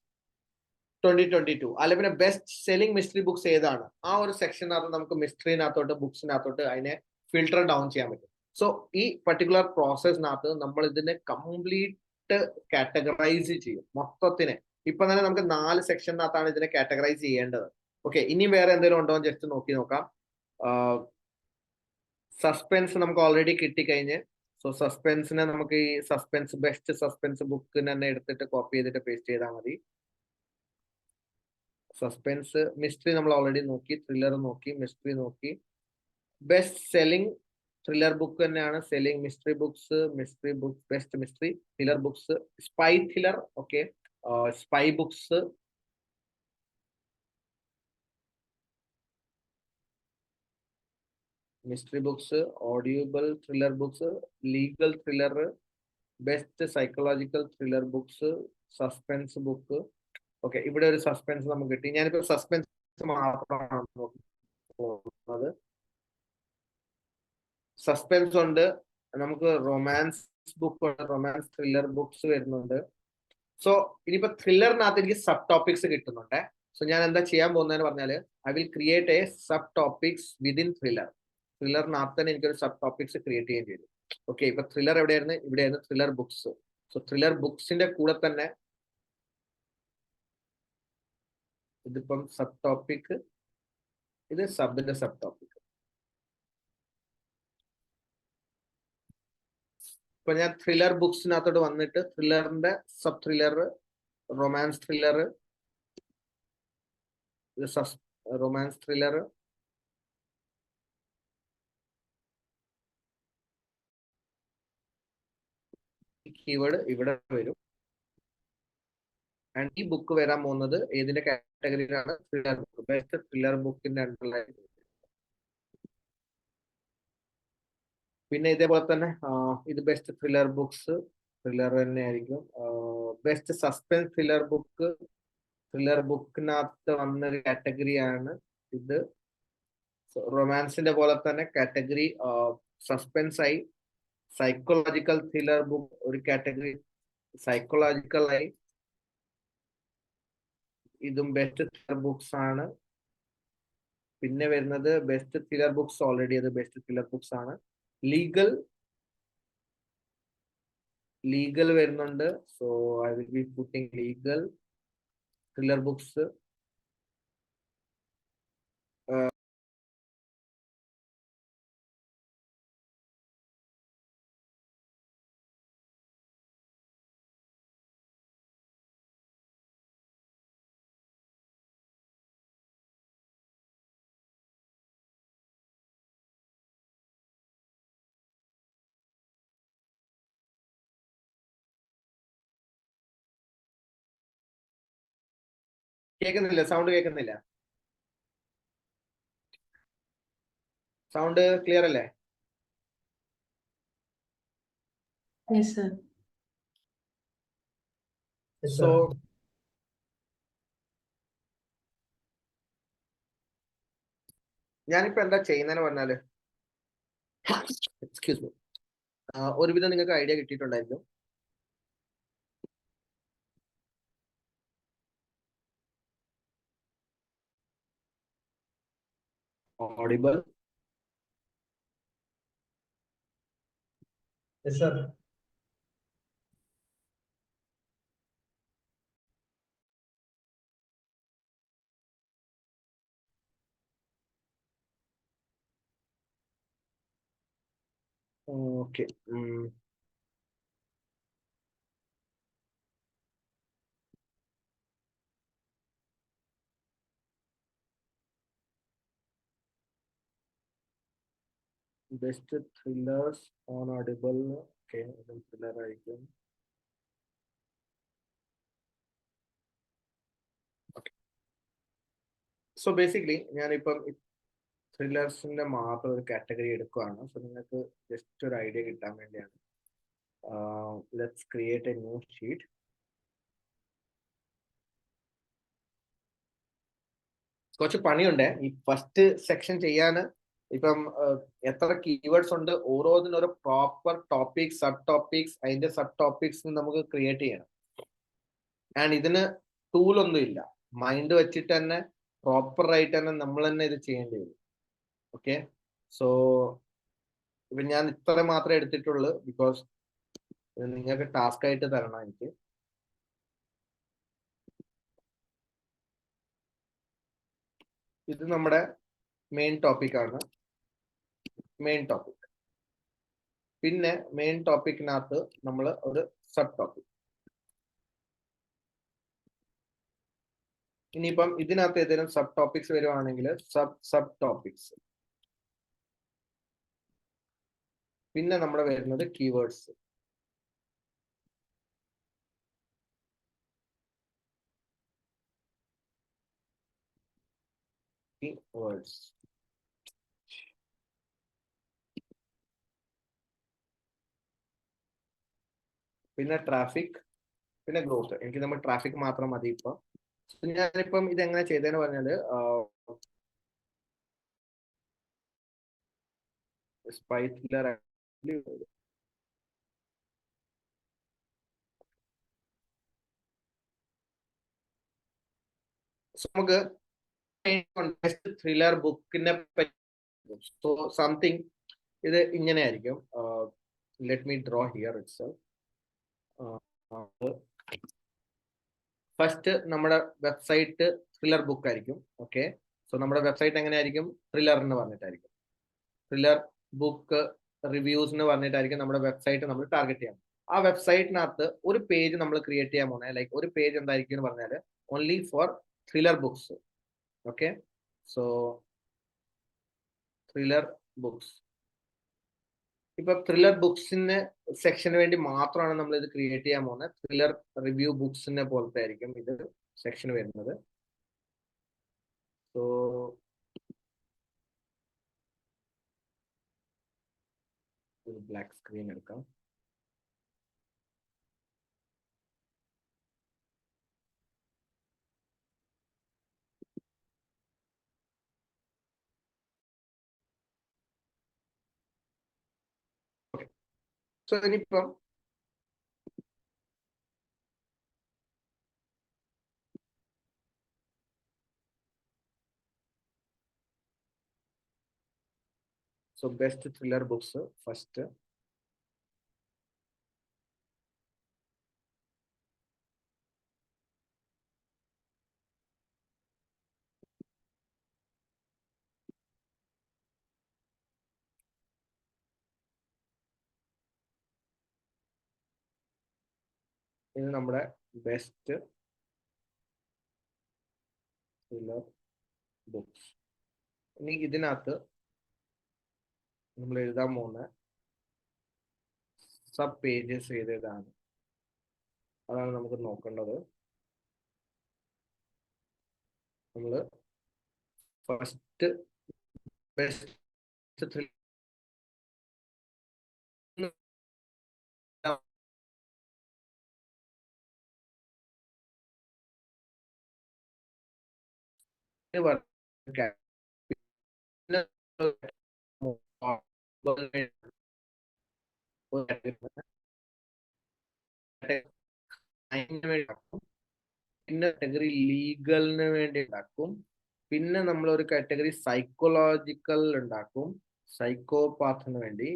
2022, അല്ലെ പിന്നെ ബെസ്റ്റ് സെല്ലിംഗ് മിസ്റ്ററി ബുക്സ് ഏതാണ്, ആ ഒരു സെക്ഷനകത്ത് നമുക്ക് മിസ്റ്ററിനകത്തോട്ട് ബുക്സിനകത്തോട്ട് അതിനെ ഫിൽട്ടർ ഡൗൺ ചെയ്യാൻ പറ്റും. സോ ഈ പർട്ടിക്കുലർ പ്രോസസ്സിനകത്ത് നമ്മൾ ഇതിനെ കംപ്ലീറ്റ് കാറ്റഗറൈസ് ചെയ്യും മൊത്തത്തിനെ. ഇപ്പൊ തന്നെ നമുക്ക് 4 സെക്ഷനകത്താണ് ഇതിനെ കാറ്റഗറൈസ് ചെയ്യേണ്ടത്. ഓക്കെ, ഇനി വേറെ എന്തെങ്കിലും ഉണ്ടോ എന്ന് ജസ്റ്റ് നോക്കി നോക്കാം. സസ്പെൻസ് നമുക്ക് ഓൾറെഡി കിട്ടിക്കഴിഞ്ഞ്. സോ സസ്പെൻസിനെ നമുക്ക് ഈ സസ്പെൻസ് ബെസ്റ്റ് സസ്പെൻസ് ബുക്കിന് തന്നെ എടുത്തിട്ട് കോപ്പി ചെയ്തിട്ട് പേസ്റ്റ് ചെയ്താൽ മതി. സസ്പെൻസ്, മിസ്റ്ററി നമ്മൾ ഓൾറെഡി നോക്കി, ത്രില്ലർ നോക്കി, മിസ്റ്ററി നോക്കി. ബെസ്റ്റ് സെല്ലിംഗ് ത്രില്ലർ ബുക്ക് തന്നെയാണ് selling mystery books, mystery book best mystery thriller books, spy thriller. Okay, spy books, mystery books, audible thriller books, legal thriller, best psychological thriller books, suspense book. Okay, ഇവിടെ ഒരു സസ്പെൻസ് നമുക്ക് കിട്ടി. ഞാനിപ്പോ സസ്പെൻസ് മാത്രമാണ് നോക്കുന്നത്. സസ്പെൻസ് ഉണ്ട്, നമുക്ക് റൊമാൻസ് ബുക്ക് ഉണ്ട്, റൊമാൻസ് ത്രില്ലർ ബുക്സ് വരുന്നുണ്ട്. സോ ഇനിയിപ്പോ ത്രില്ലറിനകത്ത് എനിക്ക് സബ് ടോപ്പിക്സ് കിട്ടുന്നുണ്ട്. സോ ഞാൻ എന്താ ചെയ്യാൻ പോകുന്നതെന്ന് പറഞ്ഞാല്, I will create a sub topics within thriller. ത്രില്ലറിനകത്ത് തന്നെ എനിക്കൊരു സബ് ടോപ്പിക്സ് ക്രിയേറ്റ് ചെയ്യാൻ ചെയ്തു. ഓക്കെ, ഇപ്പൊ ത്രില്ലർ എവിടെയായിരുന്നു, ഇവിടെയായിരുന്നു ത്രില്ലർ ബുക്സ്. സോ ത്രില്ലർ ബുക്സിന്റെ കൂടെ തന്നെ ഇതിപ്പം സബ് ടോപ്പിക്, ഇത് സബിന്റെ സബ് ടോപ്പിക്. ഇപ്പൊ ഞാൻ ത്രില്ലർ ബുക്സിനകത്തോട്ട് വന്നിട്ട് ത്രില്ലറിന്റെ sub thriller, romance thriller, romance thriller, keyword ഇവിടെ വരും. ആൻഡ് ഈ ബുക്ക് വരാൻ പോകുന്നത് ഏതിന്റെ കാറ്റഗറിയിലാണ്, ത്രില്ലർ ബുക്ക്, ബെസ്റ്റ് ത്രില്ലർ ബുക്കിന്റെ അണ്ടറിലായി. പിന്നെ ഇതേപോലെ തന്നെ ഇത് ബെസ്റ്റ് ത്രില്ലർ ബുക്സ്, ത്രില്ലർ തന്നെ ആയിരിക്കും. Best suspense thriller book, thriller ബുക്കിനകത്ത് വന്നൊരു കാറ്റഗറിയാണ് ഇത്. റൊമാൻസിന്റെ പോലെ തന്നെ കാറ്റഗറി സസ്പെൻസ് ആയി. സൈക്കോളജിക്കൽ ത്രില്ലർ ബുക്ക് ഒരു കാറ്റഗറി സൈക്കോളജിക്കൽ ആയി. ഇതും ബെസ്റ്റ് ത്രില്ലർ ബുക്സ് ആണ്. പിന്നെ വരുന്നത് ബെസ്റ്റ് ത്രില്ലർ ബുക്സ്, ഓൾറെഡി അത് ബെസ്റ്റ് ത്രില്ലർ ബുക്സ് ആണ്. ലീഗൽ, ലീഗൽ വരുന്നുണ്ട്. So I will be putting legal thriller books. കേൾക്കുന്നില്ല, സൗണ്ട് കേൾക്കുന്നില്ല, സൗണ്ട് ക്ലിയർ അല്ലേ? Yes, sir. സോ ഞാനിപ്പോ എന്താ ചെയ്യുന്നതെന്ന് പറഞ്ഞാല്, എക്സ്ക്യൂസ് മീ, ഒരുവിധം നിങ്ങൾക്ക് ഐഡിയ കിട്ടിയിട്ടുണ്ടായിരുന്നു. Audible. Yes, sir. Okay, best thrillers on audible. Okay, thriller ആയിരിക്കും. സോ ബേസിക്കലി ഞാനിപ്പം ത്രില്ലേഴ്സിന്റെ മാത്രം ഒരു കാറ്റഗറി എടുക്കുകയാണ്. സോ നിങ്ങൾക്ക് ജസ്റ്റ് ഒരു ഐഡിയ കിട്ടാൻ വേണ്ടിയാണ്. Let's create A new sheet. കുറച്ച് പണിയുണ്ട് ഈ ഫസ്റ്റ് സെക്ഷൻ ചെയ്യാൻ. ഇപ്പം എത്ര കീവേഡ്സ് ഉണ്ട്, ഓരോന്നിനൊരു പ്രോപ്പർ ടോപ്പിക്സ്, സബ് ടോപ്പിക്സ്, അതിന്റെ സബ് ടോപ്പിക്സ് നമുക്ക് ക്രിയേറ്റ് ചെയ്യണം. ആൻഡ് ഇതിന് ടൂളൊന്നും ഇല്ല, മൈൻഡ് വെച്ചിട്ട് തന്നെ പ്രോപ്പർ ആയിട്ട് തന്നെ നമ്മൾ തന്നെ ഇത് ചെയ്യേണ്ടി വരും. ഓക്കെ, സോ ഇപ്പൊ ഞാൻ ഇത്ര മാത്രമേ എടുത്തിട്ടുള്ളൂ, ബിക്കോസ് നിങ്ങൾക്ക് ടാസ്ക് ആയിട്ട് തരണം എനിക്ക്. ഇത് നമ്മുടെ മെയിൻ ടോപ്പിക് ആണ്. മെയിൻ ടോപ്പിക്, പിന്നെ മെയിൻ ടോപ്പിക്കിനകത്ത് നമ്മൾ ഒരു സബ് ടോപ്പിക്. ഇനിയിപ്പം ഇതിനകത്ത് ഏതെങ്കിലും സബ് ടോപ്പിക്സ് വരുവാണെങ്കിൽ സബ് ടോപ്പിക്സ്. പിന്നെ നമ്മുടെ വരുന്നത് കീവേഡ്സ്. കീവേഡ്സ്, പിന്നെ ട്രാഫിക്, പിന്നെ ഗ്രോത്ത്. എനിക്ക് നമ്മൾ ട്രാഫിക് മാത്രം മതി ഇപ്പൊ. ഞാനിപ്പം ഇതെങ്ങനെ ചെയ്തതെന്ന് പറഞ്ഞാല് സ്പൈറ്റിലർ നമുക്ക് ത്രില്ലർ ബുക്കിനെ സോ സംതിങ് ഇത് ഇങ്ങനെ ആയിരിക്കും. Let me draw here itself. First നമ്മുടെ വെബ്സൈറ്റ് ത്രില്ലർ ബുക്ക് ആയിരിക്കും. ഓക്കെ, സോ നമ്മുടെ വെബ്സൈറ്റ് എങ്ങനെയായിരിക്കും? ത്രില്ലർ എന്ന് പറഞ്ഞിട്ടായിരിക്കും. ത്രില്ലർ ബുക്ക് റിവ്യൂസ് എന്ന് പറഞ്ഞിട്ടായിരിക്കും നമ്മുടെ വെബ്സൈറ്റ് നമ്മൾ ടാർഗറ്റ് ചെയ്യാം. ആ വെബ്സൈറ്റിനകത്ത് ഒരു പേജ് നമ്മൾ ക്രിയേറ്റ് ചെയ്യാൻ പോകുന്നത്, ലൈക്ക് ഒരു പേജ് എന്തായിരിക്കും എന്ന് പറഞ്ഞാൽ only for thriller books. Okay, so thriller books. ഇപ്പൊ ത്രില്ലർ ബുക്സിന്റെ സെക്ഷന് വേണ്ടി മാത്രമാണ് നമ്മൾ ഇത് ക്രിയേറ്റ് ചെയ്യാൻ പോകുന്നത്. ത്രില്ലർ റിവ്യൂ ബുക്സിനെ പോലത്തെ ആയിരിക്കും ഇത് സെക്ഷൻ വരുന്നത്. സോ ബ്ലാക്ക് സ്ക്രീൻ എടുക്കാം. സോ ഇനിയിപ്പം so best thriller books first. ഇത് നമ്മുടെ ബെസ്റ്റ് ത്രില്ലർ ബുക്സ്. ഇനി ഇതിനകത്ത് നമ്മൾ എഴുതാൻ പോകുന്ന സബ് പേജസ് ഏതാണ്, അതാണ് നമുക്ക് നോക്കേണ്ടത്. നമ്മൾ ഫസ്റ്റ് ബെസ്റ്റ് ത്രില്ലർ പിന്നെ കാറ്റഗറി ലീഗലിന് വേണ്ടി ഉണ്ടാക്കും. പിന്നെ നമ്മൾ ഒരു കാറ്റഗറി സൈക്കോളജിക്കൽ ഉണ്ടാക്കും, സൈക്കോപാത്തിന് വേണ്ടി.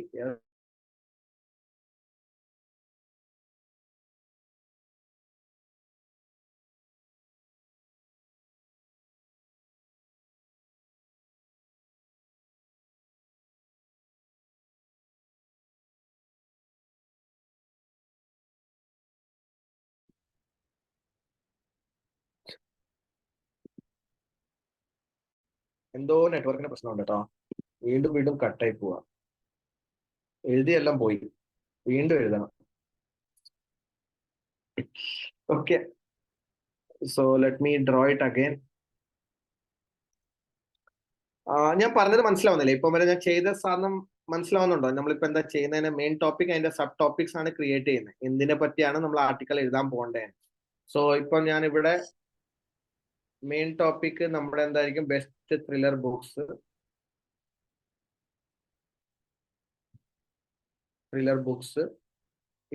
എന്തോ നെറ്റ്വർക്കിന്റെ പ്രശ്നമുണ്ട് കേട്ടോ, വീണ്ടും വീണ്ടും കട്ടായി പോവാ. എഴുതിയെല്ലാം പോയി, വീണ്ടും എഴുതണം. Okay, so let me draw it again. ഞാൻ പറഞ്ഞത് മനസ്സിലാവുന്നില്ലേ? ഇപ്പം വരെ ഞാൻ ചെയ്ത സാധനം മനസ്സിലാവുന്നുണ്ടോ? നമ്മളിപ്പോ എന്താ ചെയ്യുന്നതിന് മെയിൻ ടോപ്പിക് അതിന്റെ സബ് ടോപ്പിക്സ് ആണ് ക്രിയേറ്റ് ചെയ്യുന്നത്. എന്തിനെ പറ്റിയാണ് നമ്മൾ ആർട്ടിക്കൽ എഴുതാൻ പോകേണ്ടത്. സോ ഇപ്പൊ ഞാൻ ഇവിടെ മെയിൻ ടോപ്പിക് നമ്മുടെ എന്തായിരിക്കും? Best thriller books.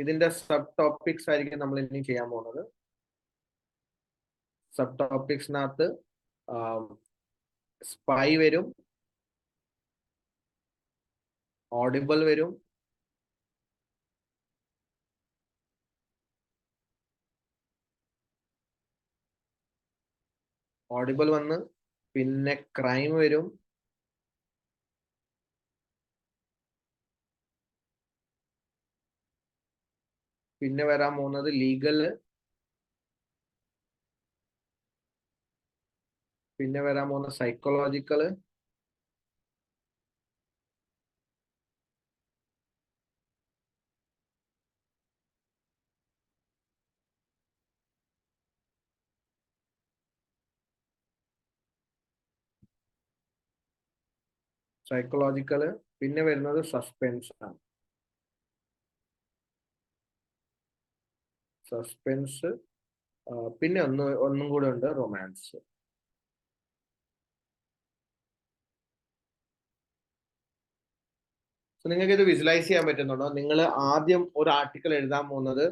ഇതിന്റെ സബ് ടോപ്പിക്സ് ആയിരിക്കും നമ്മൾ ഇനി ചെയ്യാൻ പോകുന്നത്. സബ് ടോപ്പിക്സിനകത്ത് സ്പൈ വരും, ഓഡിബിൾ വരും, ഓഡിബിൾ വന്ന് പിന്നെ ക്രൈം വരും, പിന്നെ വരാൻ പോകുന്നത് ലീഗൽ, പിന്നെ വരാൻ പോകുന്ന സൈക്കോളജിക്കല്, പിന്നെ വരുന്നത് സസ്പെൻസ് ആണ്. സസ്പെൻസ് പിന്നെ ഒന്നും കൂടെ ഉണ്ട്, റൊമാൻസ്. നിങ്ങൾക്ക് ഇത് വിഷ്വലൈസ് ചെയ്യാൻ പറ്റുന്നുണ്ടോ? നിങ്ങൾ ആദ്യം ഒരു ആർട്ടിക്കിൾ എഴുതാൻ പോകുന്നത്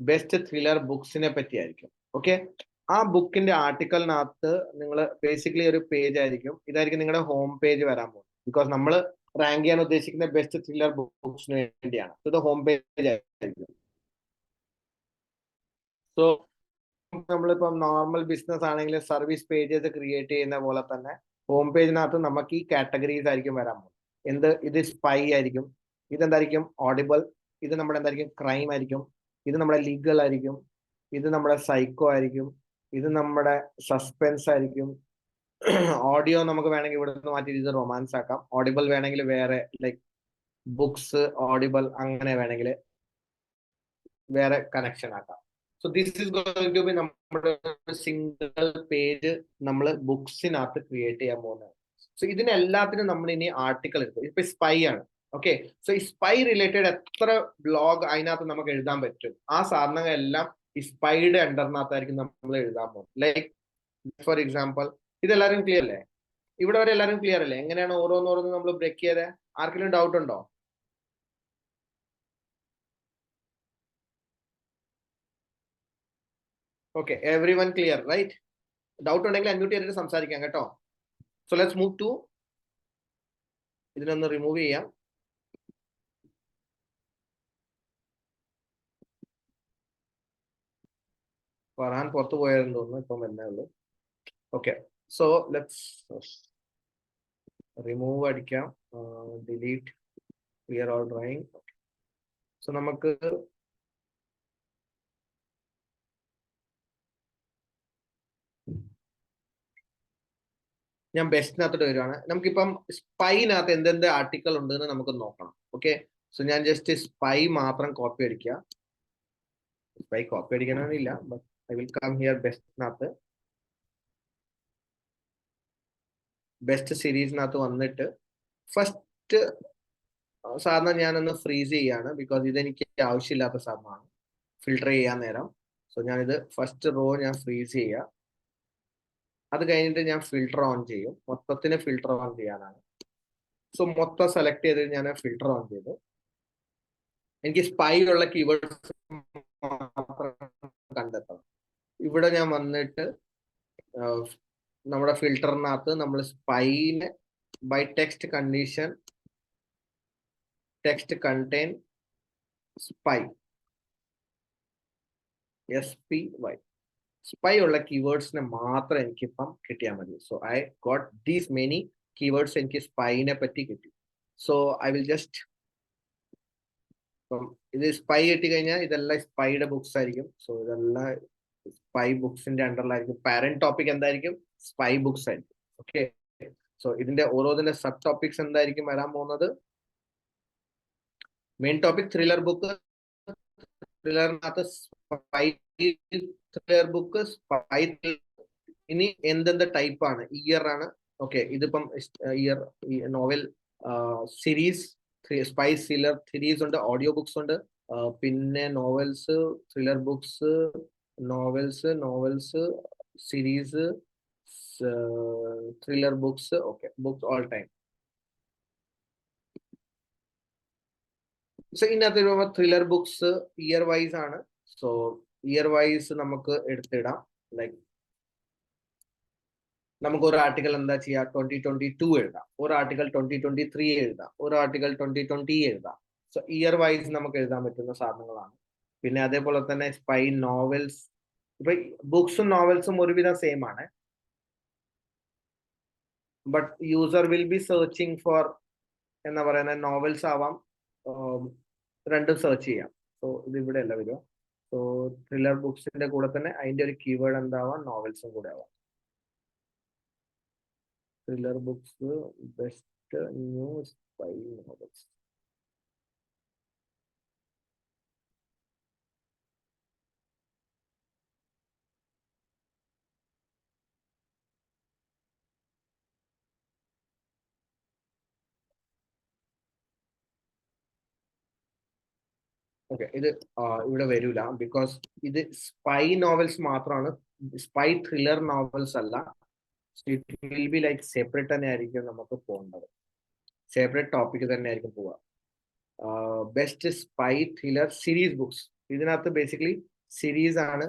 ബെസ്റ്റ് ത്രില്ലർ ബുക്സിനെ പറ്റിയായിരിക്കും. ഓക്കെ, ആ ബുക്കിന്റെ ആർട്ടിക്കലിനകത്ത് നിങ്ങൾ ബേസിക്കലി ഒരു പേജ് ആയിരിക്കും, ഇതായിരിക്കും നിങ്ങളുടെ ഹോം പേജ് വരാൻ പോകുന്നത്. ബിക്കോസ് നമ്മൾ റാങ്ക് ചെയ്യാൻ ഉദ്ദേശിക്കുന്ന ബെസ്റ്റ് ത്രില്ലർ ബുക്സിന് വേണ്ടിയാണ്. ഇത് ഹോം പേജ് ആയിരിക്കും. സോ നമ്മളിപ്പം നോർമൽ ബിസിനസ് ആണെങ്കിൽ സർവീസ് പേജസ് ക്രിയേറ്റ് ചെയ്യുന്ന പോലെ തന്നെ ഹോം പേജിനകത്ത് നമുക്ക് ഈ കാറ്റഗറീസ് ആയിരിക്കും വരാൻ പോകുന്നത്. ഇത് സ്പൈ ആയിരിക്കും, ഇതെന്തായിരിക്കും? ഓഡിബിൾ. ഇത് നമ്മുടെ എന്തായിരിക്കും? ക്രൈം ആയിരിക്കും. ഇത് നമ്മുടെ ലീഗൽ ആയിരിക്കും. ഇത് നമ്മുടെ സൈക്കോ ആയിരിക്കും. ഇത് നമ്മുടെ സസ്പെൻസ് ആയിരിക്കും. ഓഡിയോ നമുക്ക് വേണമെങ്കിൽ ഇവിടെ നിന്ന് മാറ്റി ഇത് റൊമാൻസ് ആക്കാം. ഓഡിബിൾ വേണമെങ്കിൽ വേറെ, ലൈക്ക് ബുക്സ് ഓഡിബിൾ അങ്ങനെ വേണമെങ്കിൽ വേറെ കണക്ഷൻ ആക്കാം. So this is going to be നമ്മുടെ സിംഗിൾ പേജ് നമ്മൾ ബുക്സിനകത്ത് ക്രിയേറ്റ് ചെയ്യാൻ പോകുന്നത്. സോ ഇതിനെല്ലാത്തിനും നമ്മൾ ഇനി ആർട്ടിക്കിൾ എടുക്കും. ഇപ്പൊ സ്പൈ ആണ്. ഓക്കെ, സോ ഈ സ്പൈ റിലേറ്റഡ് എത്ര ബ്ലോഗ് അതിനകത്ത് നമുക്ക് എഴുതാൻ പറ്റും, ആ സാധനങ്ങളെല്ലാം ഈ സ്പൈയുടെ അണ്ടറിനകത്തായിരിക്കും നമ്മൾ എഴുതാൻ പോകുന്നത്. ലൈക്ക് ഫോർ എക്സാമ്പിൾ, ഇതെല്ലാവരും ക്ലിയർ അല്ലേ? ഇവിടെ വരെ എല്ലാവരും ക്ലിയർ അല്ലേ? എങ്ങനെയാണ് ഓരോന്നോരോന്ന് നമ്മൾ ബ്രേക്ക് ചെയ്തത്? ആർക്കെങ്കിലും ഡൗട്ട് ഉണ്ടോ? Okay, everyone clear right? Doubt ഉണ്ടെങ്കിൽ അൺമ്യൂട്ട് ചെയ്തിട്ട് സംസാരിക്കാം കേട്ടോ. സോ ലെറ്റ്സ് മൂവ് ടു, ഇതിനൊന്ന് റിമൂവ് ചെയ്യാം. ഫർഹാൻ പുറത്തു പോയായിരുന്നു തോന്നുന്നു, ഇപ്പം വരുന്നേ ഉള്ളൂ. ഓക്കെ, സോ ലെറ്റ്സ് റിമൂവ് അടിക്കാം, delete, clear all drawing. So നമുക്ക് ഞാൻ ബെസ്റ്റിനകത്തോട്ട് വരുവാണ്. നമുക്കിപ്പം സ്പൈനകത്ത് എന്തെന്ത് ആർട്ടിക്കിൾ ഉണ്ട് എന്ന് നമുക്ക് നോക്കണം. ഓക്കെ, സോ ഞാൻ ജസ്റ്റ് സ്പൈ മാത്രം കോപ്പി അടിക്കുക. സ്പൈ കോപ്പി അടിക്കണമെന്നില്ല, but I will come here. ബെസ്റ്റിനകത്ത് ബെസ്റ്റ് സീരീസിനകത്ത് വന്നിട്ട് ഫസ്റ്റ് സാധനം ഞാനൊന്ന് ഫ്രീസ് ചെയ്യാണ്, ബിക്കോസ് ഇതെനിക്ക് ആവശ്യമില്ലാത്ത സാധനമാണ് ഫിൽട്ടർ ചെയ്യാൻ നേരം. സോ ഞാനിത് ഫസ്റ്റ് റോ ഞാൻ ഫ്രീസ് ചെയ്യുക. അത് കഴിഞ്ഞിട്ട് ഞാൻ ഫിൽട്ടർ ഓൺ ചെയ്യും. മൊത്തത്തിന് ഫിൽട്ടർ ഓൺ ചെയ്യാനാണ്. സോ മൊത്തം സെലക്ട് ചെയ്ത് ഞാൻ ഫിൽട്ടർ ഓൺ ചെയ്തു. എനിക്ക് സ്പൈ ഉള്ള കീവേഡ്സ് കണ്ടെത്തണം. ഇവിടെ ഞാൻ വന്നിട്ട് നമ്മുടെ ഫിൽട്ടറിനകത്ത് നമ്മൾ സ്പൈനെ by text condition, text contain spy, SPY, spy ഉള്ള കീവേഡ്സിനെ മാത്രം എനിക്കിപ്പം കിട്ടിയാൽ മതി. So I got these many keywords, എനിക്ക് സ്പൈനെ പറ്റി കിട്ടി. സോ ഐ വിൽ ജസ്റ്റ്, ഇത് സ്പൈ കിട്ടി കഴിഞ്ഞാൽ ഇതെല്ലാം സ്പൈയുടെ ബുക്സ് ആയിരിക്കും. സോ ഇതെല്ലാം സ്പൈ ബുക്സിന്റെ അണ്ടറിലായിരിക്കും. പാരന്റ് ടോപ്പിക് എന്തായിരിക്കും? സ്പൈ ബുക്സ് ആയിരിക്കും. ഓക്കെ, സോ ഇതിന്റെ ഓരോന്നിന്റെ സബ് ടോപ്പിക്സ് എന്തായിരിക്കും വരാൻ പോകുന്നത്? മെയിൻ ടോപ്പിക് ത്രില്ലർ ബുക്ക്, ത്രില്ലറിനകത്ത് സ്പൈ ത്രില്ലർ ബുക്ക്, സ്പൈ. ഇനി എന്തെന്ത് ടൈപ്പ് ആണ്? ഇയർ ആണ്, ഓക്കെ, ഇതിപ്പം year novel series, spy thriller series ഉണ്ട്, ഓഡിയോ ബുക്സ് ഉണ്ട്, പിന്നെ novels, thriller books, novels series, thriller books. Okay, books all time. So ഇതിനകത്ത് ത്രില്ലർ ബുക്സ് ഇയർ വൈസ് ആണ്. സോ ഇയർ വൈസ് നമുക്ക് എടുത്തിടാം. ലൈക്ക് നമുക്ക് ഒരു ആർട്ടിക്കൽ എന്താ ചെയ്യാം, 2022 എഴുതാം, ഒരു ആർട്ടിക്കൽ 2023 എഴുതാം, ഒരു ആർട്ടിക്കൽ 2020 എഴുതാം. സോ ഇയർ വൈസ് നമുക്ക് എഴുതാൻ പറ്റുന്ന സാധനങ്ങളാണ്. പിന്നെ അതേപോലെ തന്നെ സ്പൈ നോവൽസ്, ഇപ്പൊ ബുക്സും നോവൽസും ഒരുവിധം സെയിം ആണ്. But user will be searching for എന്താ പറയുന്നത്, നോവൽസ് ആവാം, രണ്ടും സെർച്ച് ചെയ്യാം. സോ ഇത് ഇവിടെ അല്ല വരിക. സോ ത്രില്ലർ ബുക്സിന്റെ കൂടെ തന്നെ അതിന്റെ ഒരു കീവേഡ് എന്താവാം, നോവൽസും കൂടെ ആവാം. Thriller books, best new spy novels. Okay, ഇത് ഇവിടെ വരൂല, ബിക്കോസ് ഇത് സ്പൈ നോവൽസ് മാത്രമാണ്, സ്പൈ ത്രില്ലർ നോവൽസ് അല്ല. It will be like separate തന്നെ ആയിരിക്കും നമുക്ക് പോകേണ്ടത്, സെപ്പറേറ്റ് ടോപ്പിക് തന്നെ ആയിരിക്കും പോവുക. Best spy thriller series books, ഇതിനകത്ത് ബേസിക്കലി സീരീസ് ആണ്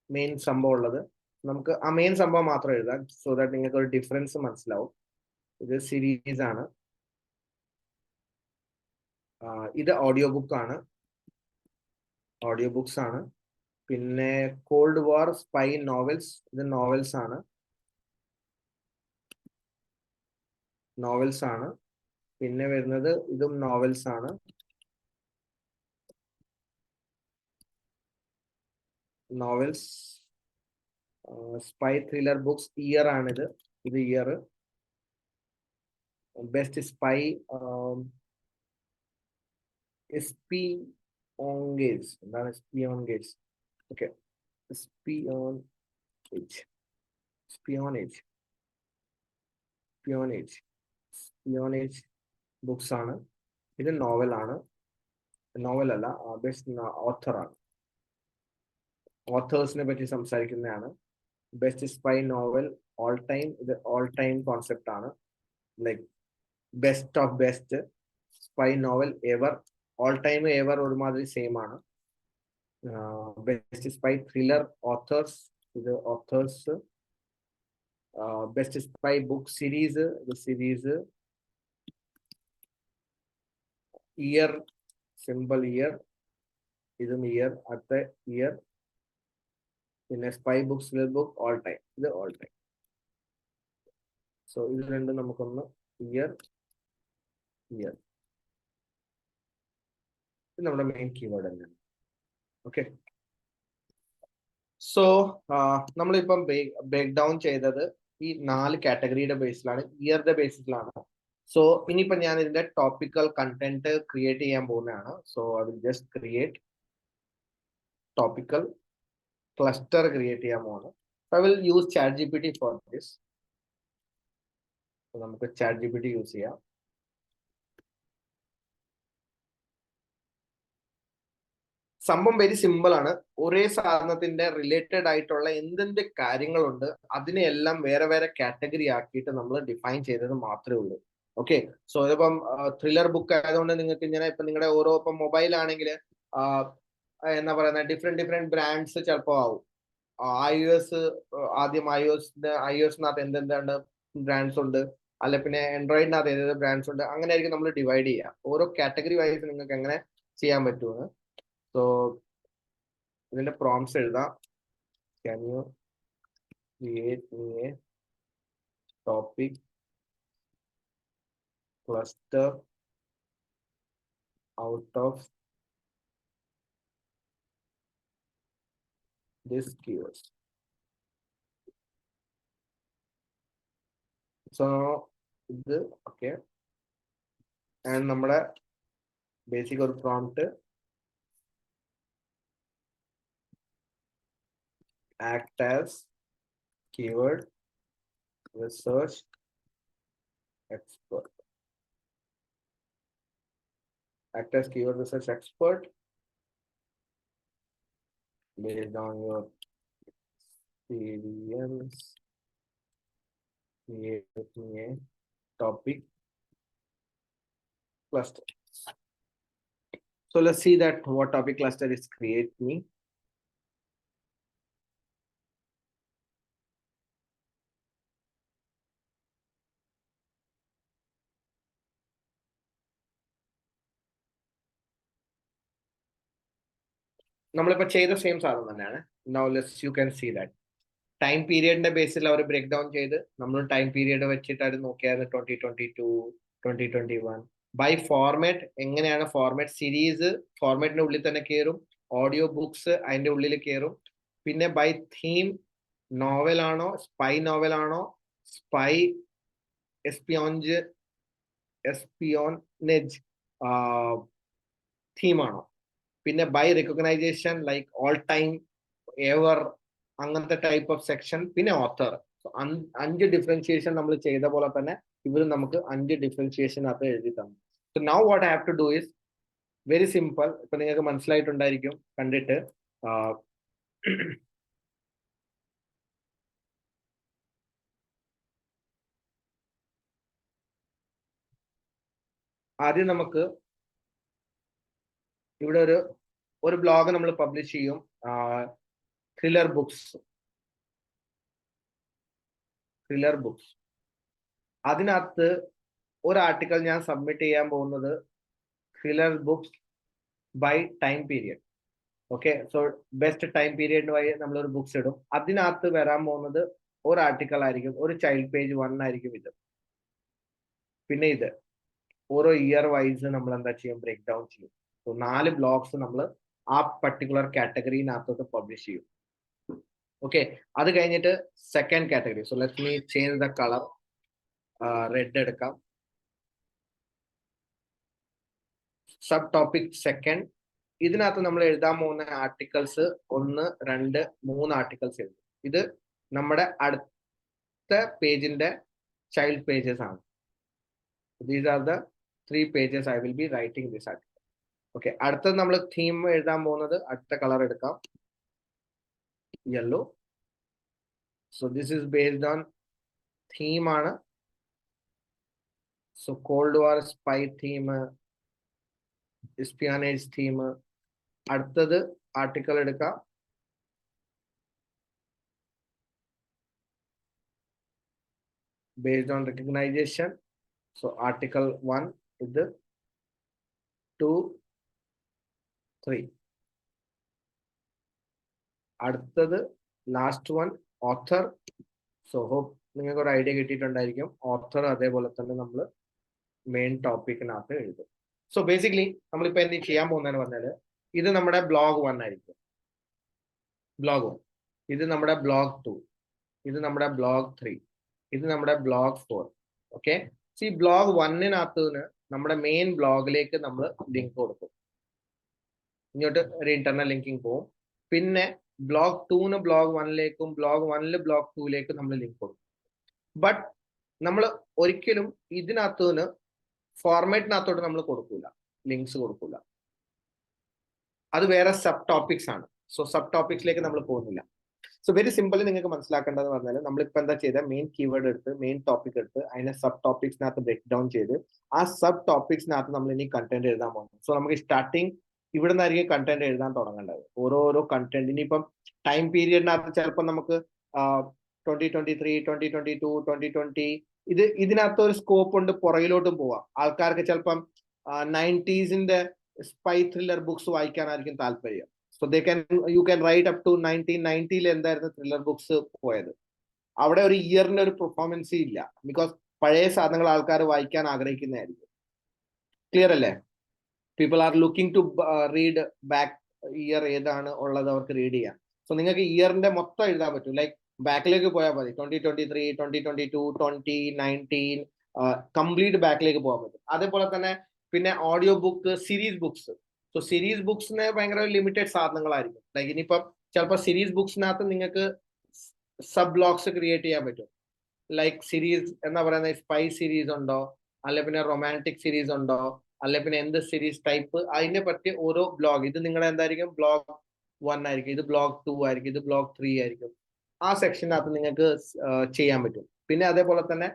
മെയിൻ സംഭവം ഉള്ളത്. നമുക്ക് ആ മെയിൻ സംഭവം മാത്രം എഴുതാം, സോ ദാറ്റ് നിങ്ങൾക്ക് ഒരു ഡിഫറൻസ് മനസ്സിലാവും. ഇത് സീരീസ് ആണ്. ഇത് ഓഡിയോ ബുക്ക് ആണ്, ഓഡിയോ ബുക്സ് ആണ്. പിന്നെ കോൾഡ് വാർ സ്പൈ നോവൽസ്, ഇത് നോവൽസ് ആണ്, നോവൽസ് ആണ്. പിന്നെ വരുന്നത് ഇതും നോവൽസ് ആണ്, novels. Spy thriller books year ആണിത്, ഇത് ഇയർ. ബെസ്റ്റ് സ്പൈ എസ്പിയോൺഗേജ്, എന്താണ് എസ്പിയോൺഗേജ്? ഓക്കെ, എസ്പിയോണേജ്, സ്പിയോണേജ്, സ്പിയോണേജ്, സ്പിയോണേജ് ബുക്സ് ആണ്. ഇത് നോവൽ ആണ്, നോവൽ അല്ല, ബെസ്റ്റ് ഓഥർ ആണ്, ഓഥേഴ്സിനെ പറ്റി സംസാരിക്കുന്നതാണ്. Best spy novel all time, ഇത് ഓൾ ടൈം കോൺസെപ്റ്റ് ആണ്, like best of best spy novel ever, all time ever ഒരുമാതിരി സെയിം ആണ്. ബെസ്റ്റ് സ്പൈ ത്രില്ലർ ഓഥേഴ്സ്, ഇത് authors. Best spy book series, ഇത് സീരീസ്. ഇയർ, സിമ്പിൾ ഇയർ, ഇതും ഇയർ, അടുത്ത ഇയർ. പിന്നെ spy books book all time, ഇത് ഓൾ ടൈം. സോ ഇത് രണ്ടും നമുക്കൊന്ന് ഇയർ, ഇയർ, ഇത് നമ്മുടെ മെയിൻ കീവേഡ് തന്നെയാണ്. ഓക്കെ, സോ നമ്മളിപ്പം ബ്രേക്ക് ഡൗൺ ചെയ്തത് ഈ 4 കാറ്റഗറിയുടെ ബേസിലാണ്, ഇയറുടെ ബേസിസിലാണ്. സോ ഇനിയിപ്പോ ഞാൻ ഇതിന്റെ ടോപ്പിക്കൽ കണ്ടന്റ് ക്രിയേറ്റ് ചെയ്യാൻ പോകുന്നതാണ്. So I will just create topical cluster create ചെയ്യാൻ പോകുന്നു. I will use chat GPT for this. നമുക്ക് ചാറ്റ് GPT യൂസ് ചെയ്യാം. സംഭവം വെരി സിമ്പിൾ ആണ്. ഒരേ സാധനത്തിന്റെ റിലേറ്റഡ് ആയിട്ടുള്ള എന്തെന്ത് കാര്യങ്ങളുണ്ട് അതിനെയെല്ലാം വേറെ വേറെ കാറ്റഗറി ആക്കിയിട്ട് നമ്മൾ ഡിഫൈൻ ചെയ്തത് മാത്രമേ ഉള്ളൂ. ഓക്കെ, സോ ഇതിപ്പം ത്രില്ലർ ബുക്ക് ആയതുകൊണ്ട് നിങ്ങൾക്ക് ഇങ്ങനെ ഇപ്പൊ നിങ്ങളുടെ ഓരോ ഇപ്പം മൊബൈൽ ആണെങ്കിൽ എന്താ പറയുന്നത്, ഡിഫറെന്റ് ബ്രാൻഡ്സ് ചിലപ്പോൾ ആവും. iOS, ആദ്യം iOSനകത്ത് എന്തെന്താണ് ബ്രാൻഡ്സ് ഉണ്ട്, അല്ല പിന്നെ ആൻഡ്രോയിഡിനകത്ത് ഏത് ബ്രാൻഡ്സ് ഉണ്ട്, അങ്ങനെ ആയിരിക്കും നമ്മൾ ഡിവൈഡ് ചെയ്യുക. ഓരോ കാറ്റഗറി വൈസ് നിങ്ങൾക്ക് എങ്ങനെ ചെയ്യാൻ പറ്റുമെന്ന്. സോ ഇതിന്റെ പ്രോംപ്റ്റ്സ് എഴുതാം. Can you create me A topic cluster out of this keywords. So ഇത് ഓക്കെ, ആൻഡ് നമ്മുടെ ബേസിക് ഒരു prompt act as keyword research expert. Act as keyword research expert based on your experience. Create me a topic cluster. So let's see that what topic cluster is create me. നമ്മളിപ്പോ ചെയ്ത സെയിം സാധനം തന്നെയാണ്. Now you can see that time പീരിയഡിന്റെ ബേസിൽ അവർ ബ്രേക്ക് ഡൗൺ ചെയ്ത് നമ്മൾ ടൈം പീരിയഡ് വെച്ചിട്ടാണ് നോക്കിയത് 2022, 2021. ബൈ ഫോർമാറ്റ് എങ്ങനെയാണ് ഫോർമാറ്റ് സീരീസ് ഫോർമാറ്റിന്റെ ഉള്ളിൽ തന്നെ കയറും, ഓഡിയോ ബുക്സ് അതിന്റെ ഉള്ളിൽ കയറും. പിന്നെ ബൈ തീം നോവൽ ആണോ, സ്പൈ നോവൽ ആണോ, സ്പൈ എസ്പിയോനേജ് തീമാണോ, പിന്നെ by recognition like all time ever അങ്ങനത്തെ ടൈപ്പ് ഓഫ് സെക്ഷൻ, പിന്നെ ഓത്തർ. 5 ഡിഫറൻഷിയേഷൻ നമ്മൾ ചെയ്ത പോലെ തന്നെ ഇവർ നമുക്ക് 5 ഡിഫറൻഷിയേഷൻ അത് എഴുതി തന്നു. So now what I have to do is very simple. ഇപ്പൊ നിങ്ങൾക്ക് മനസ്സിലായിട്ടുണ്ടായിരിക്കും കണ്ടിട്ട്. ആദ്യം നമുക്ക് ഇവിടെ ഒരു ബ്ലോഗ് നമ്മൾ പബ്ലിഷ് ചെയ്യും, ത്രില്ലർ ബുക്സ്. അതിനകത്ത് ഒരു ആർട്ടിക്കൽ ഞാൻ സബ്മിറ്റ് ചെയ്യാൻ പോകുന്നത് thriller books by time period. Okay, so best time period വഴി നമ്മളൊരു ബുക്സ് ഇടും. അതിനകത്ത് വരാൻ പോകുന്നത് ഒരു ആർട്ടിക്കൽ ആയിരിക്കും, ഒരു ചൈൽഡ് പേജ് 1 ആയിരിക്കും ഇത്. പിന്നെ ഇത് ഓരോ ഇയർ വൈസ് നമ്മൾ എന്താ ചെയ്യും, ബ്രേക്ക് ഡൗൺ ചെയ്യും. സോ 4 ബ്ലോഗ്സ് നമ്മൾ ആ പർട്ടിക്കുലർ കാറ്റഗറിനകത്തോട്ട് പബ്ലിഷ് ചെയ്യും. ഓക്കെ, അത് കഴിഞ്ഞിട്ട് second category. So let me change the colour, red എടുക്കാം. Sub topic second. ഇതിനകത്ത് നമ്മൾ എഴുതാൻ പോകുന്ന ആർട്ടിക്കിൾസ് 1, 2, 3 ആർട്ടിക്കിൾസ് എഴുതും. ഇത് നമ്മുടെ അടുത്ത പേജിന്റെ ചൈൽഡ് പേജസ് ആണ്. These are the 3 pages I will be writing this article. Okay, അടുത്തത് നമ്മൾ തീം എഴുതാൻ പോകുന്നത്, അടുത്ത കളർ എടുക്കാം, yellow. So this is based on theme ആണ്. So cold war, spy theme, espionage theme. അടുത്തത് ആർട്ടിക്കൽ എടുക്കാം, based on recognition. So article 1 is the 2, 3. അടുത്തത് last one author. So hope നിങ്ങൾക്ക് ഒരു ഐഡിയ കിട്ടിയിട്ടുണ്ടായിരിക്കും. ഓഥർ അതേപോലെ തന്നെ നമ്മൾ മെയിൻ ടോപ്പിക്കിനകത്ത് എഴുതും. സോ ബേസിക്കലി നമ്മളിപ്പോ എന്ത് ചെയ്യാൻ പോകുന്നതെന്ന് പറഞ്ഞാല്, ഇത് നമ്മുടെ ബ്ലോഗ് 1 ആയിരിക്കും, ബ്ലോഗ് 1. ഇത് നമ്മുടെ ബ്ലോഗ് 2, ഇത് നമ്മുടെ ബ്ലോഗ് 3, ഇത് നമ്മുടെ ബ്ലോഗ് 4. ഓക്കെ, ഈ ബ്ലോഗ് 1-നകത്ത് നമ്മുടെ മെയിൻ ബ്ലോഗിലേക്ക് നമ്മൾ ലിങ്ക് കൊടുക്കും. ഇങ്ങോട്ട് ഒരു ഇന്റർണൽ ലിങ്കിങ് പോകും. പിന്നെ ബ്ലോഗ് 2-ന് ബ്ലോഗ് 1-ലേക്കും ബ്ലോഗ് 1-ല് ബ്ലോഗ് 2-ലേക്കും നമ്മൾ ലിങ്ക് കൊടുക്കും. ബട്ട് നമ്മൾ ഒരിക്കലും ഇതിനകത്തുനിന്ന് ഫോർമാറ്റിനകത്തോട്ട് നമ്മൾ കൊടുക്കൂല, ലിങ്ക്സ് കൊടുക്കൂല. അത് വേറെ സബ് ടോപ്പിക്സ് ആണ്. സോ സബ് ടോപ്പിക്സിലേക്ക് നമ്മൾ പോകുന്നില്ല. സോ വെരി സിമ്പിളി നിങ്ങൾക്ക് മനസ്സിലാക്കേണ്ടതെന്ന് പറഞ്ഞാൽ, നമ്മളിപ്പോ എന്താ ചെയ്ത, മെയിൻ കീവേഡ് എടുത്ത് മെയിൻ ടോപ്പിക് എടുത്ത് അതിനെ സബ് ടോപ്പിക്സിനകത്ത് ബ്രേക്ക് ഡൗൺ ചെയ്ത് ആ സബ് ടോപ്പിക്സിനകത്ത് നമ്മൾ ഇനി കണ്ടന്റ് എഴുതാൻ പോകുന്നു. സോ നമുക്ക് സ്റ്റാർട്ടിങ് ഇവിടെ നിന്നായിരിക്കും കണ്ടന്റ് എഴുതാൻ തുടങ്ങേണ്ടത്. ഓരോരോ കണ്ടന്റ് ഇനിയിപ്പം ടൈം പീരിയഡിനകത്ത് ചിലപ്പോൾ നമുക്ക് 2023, 2022, 2020 ഇതിനകത്ത് ഒരു സ്കോപ്പ് ഉണ്ട്, പുറകിലോട്ടും പോവാം. ആൾക്കാർക്ക് ചിലപ്പം 90s സ്പൈ ത്രില്ലർ ബുക്സ് വായിക്കാനായിരിക്കും താല്പര്യം. So you can write up to 1990-ൽ എന്തായിരുന്നു ത്രില്ലർ ബുക്സ് പോയത്. അവിടെ ഒരു ഇയറിന്റെ ഒരു പെർഫോമൻസ് ഇല്ല, ബിക്കോസ് പഴയ സാധനങ്ങൾ ആൾക്കാർ വായിക്കാൻ ആഗ്രഹിക്കുന്നതായിരിക്കും. ക്ലിയർ അല്ലേ? People are looking to read back year ഏതാണ് ഉള്ളത് അവർക്ക് റീഡ് ചെയ്യാം. സോ നിങ്ങൾക്ക് ഇയറിന്റെ മൊത്തം എഴുതാൻ പറ്റും. ലൈക്ക് ബാക്കിലേക്ക് പോയാൽ മതി, 2023, 2022, 2019 കംപ്ലീറ്റ് ബാക്കിലേക്ക് പോകാൻ പറ്റും. അതേപോലെ തന്നെ പിന്നെ audio book, series books. So series ബുക്സിന് ഭയങ്കര ലിമിറ്റഡ് സാധനങ്ങളായിരിക്കും. ലൈക്ക് ഇനിയിപ്പം ചിലപ്പോൾ സീരീസ് ബുക്സിനകത്ത് നിങ്ങൾക്ക് സബ് ബ്ലോഗ്സ് ക്രിയേറ്റ് ചെയ്യാൻ പറ്റും. ലൈക്ക് സീരീസ് എന്നാ പറയുന്നത്, സ്പൈ സീരീസ് ഉണ്ടോ, അല്ലെ പിന്നെ റൊമാൻറ്റിക് സീരീസ് ഉണ്ടോ, അല്ലെ പിന്നെ എന്ത് സീരീസ് ടൈപ്പ്, അതിനെ പറ്റി ഓരോ ബ്ലോഗ്, ഇത് നിങ്ങളുടെ എന്തായിരിക്കും ബ്ലോഗ് 1 ആയിരിക്കും, ഇത് ബ്ലോഗ് 2 ആയിരിക്കും, ഇത് ബ്ലോഗ് 3 ആയിരിക്കും. ആ സെക്ഷനകത്ത് നിങ്ങൾക്ക് ചെയ്യാൻ പറ്റും. പിന്നെ അതേപോലെ തന്നെ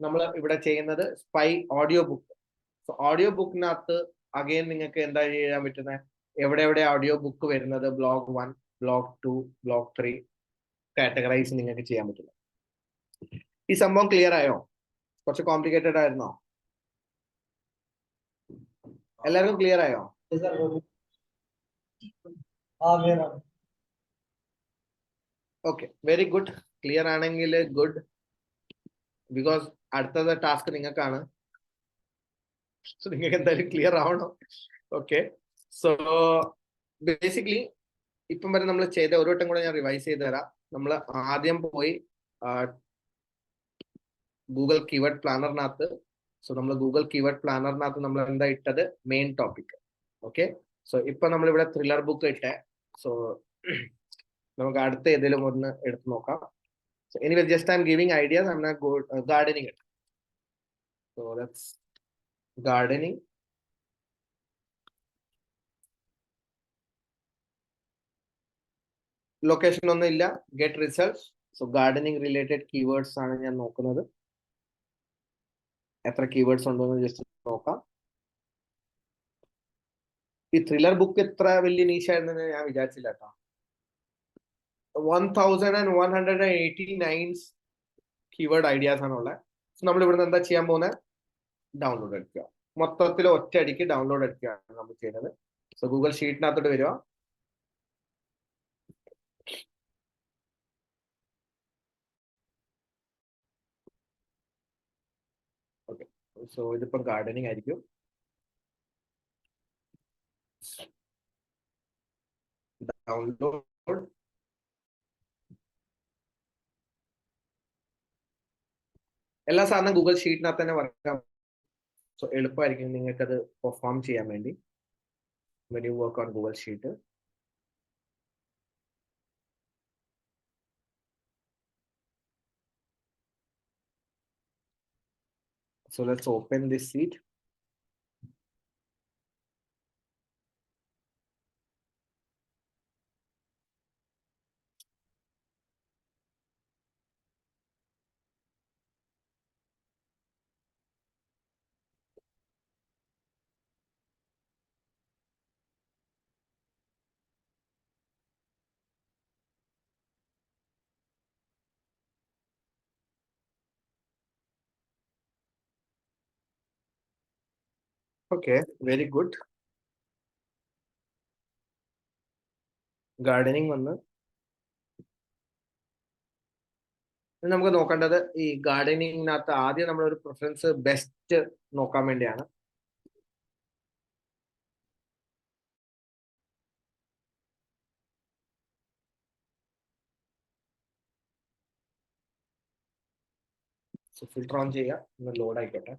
നമ്മൾ ഇവിടെ ചെയ്യുന്നത് സ്പൈ ഓഡിയോ ബുക്ക്. ഓഡിയോ ബുക്കിനകത്ത് അഗെയിൻ നിങ്ങൾക്ക് എന്താ ചെയ്യാൻ പറ്റുന്നത്, എവിടെ ഓഡിയോ ബുക്ക് വരുന്നത്, ബ്ലോഗ് 1, ബ്ലോഗ് 2, ബ്ലോഗ് 3 കാറ്റഗറൈസ് നിങ്ങൾക്ക് ചെയ്യാൻ പറ്റില്ല. ഈ സംഭവം ക്ലിയർ ആയോ? കുറച്ച് കോംപ്ലിക്കേറ്റഡ് ആയിരുന്നോ? എല്ലാവർക്കും ക്ലിയർ ആയോ? Okay, very good. ക്ലിയർ ആണെങ്കിൽ ഗുഡ്, ബിക്കോസ് അടുത്തത് ടാസ്ക് നിങ്ങൾക്കാണ്. നിങ്ങൾക്ക് എന്തായാലും ക്ലിയർ ആവണം. ഓക്കെ, സോ ബേസിക്കലി ഇപ്പം വരെ നമ്മൾ ചെയ്ത ഒരു വട്ടം കൂടെ ഞാൻ റിവൈസ് ചെയ്ത് തരാം. നമ്മൾ ആദ്യം പോയി ഗൂഗിൾ കീവേഡ് പ്ലാനറിനകത്ത്, സോ നമ്മൾ ഗൂഗിൾ കീവേഡ് പ്ലാനറിനകത്ത് നമ്മൾ എന്താ ഇട്ടത്, മെയിൻ ടോപ്പിക്. ഓക്കെ, സോ ഇപ്പൊ നമ്മളിവിടെ ത്രില്ലർ ബുക്ക് ഇട്ടേ. സോ നമുക്ക് അടുത്ത ഏതെങ്കിലും ഒന്ന് എടുത്ത് നോക്കാം. So anyway, just I'm giving ideas. I'm not gardening it. So that's gardening. Location ഒന്നും ഇല്ല, get results. So gardening related keywords ആണ് ഞാൻ നോക്കുന്നത്. എത്ര keywords ഉണ്ടോന്ന് ജസ്റ്റ് നോക്കാം. ഈ ത്രില്ലർ ബുക്ക് എത്ര വലിയ നീഷ് ആയിരുന്നെന്ന് ഞാൻ വിചാരിച്ചില്ല കേട്ടോ. 1189 കീവേഡ് ഐഡിയാസ് ആണുള്ളത്. സോ നമ്മൾ ഇവിടുന്ന് എന്താ ചെയ്യാൻ പോകുന്നത്, ഡൗൺലോഡ് എടുക്കുക. മൊത്തത്തിൽ ഒറ്റ അടിക്ക് ഡൗൺലോഡ് എടുക്കുകയാണ് നമ്മൾ ചെയ്യുന്നത്. സോ ഗൂഗിൾ ഷീറ്റിനകത്തോട്ട് വരിക. ഓക്കെ, സോ ഇതിപ്പം ഗാർഡനിങ് ആയിരിക്കും. ഡൗൺലോഡ്. എല്ലാ സാധനം ഗൂഗിൾ ഷീറ്റിനകത്ത് തന്നെ വർക്ക്. സോ എളുപ്പമായിരിക്കും നിങ്ങൾക്ക് അത് പെർഫോം ചെയ്യാൻ വേണ്ടി when you work on Google Sheet. So let's open this sheet. Okay, very good. Gardening വന്ന് നമുക്ക് നോക്കേണ്ടത് ഈ ഗാർഡനിങ്ങിനകത്ത് ആദ്യം നമ്മളൊരു പ്രിഫറൻസ് ബെസ്റ്റ് നോക്കാൻ വേണ്ടിയാണ്. സോ ഫിൽട്ടർ ഓൺ ചെയ്യുക, ഒന്ന് ലോഡ് ആയിക്കോട്ടെ.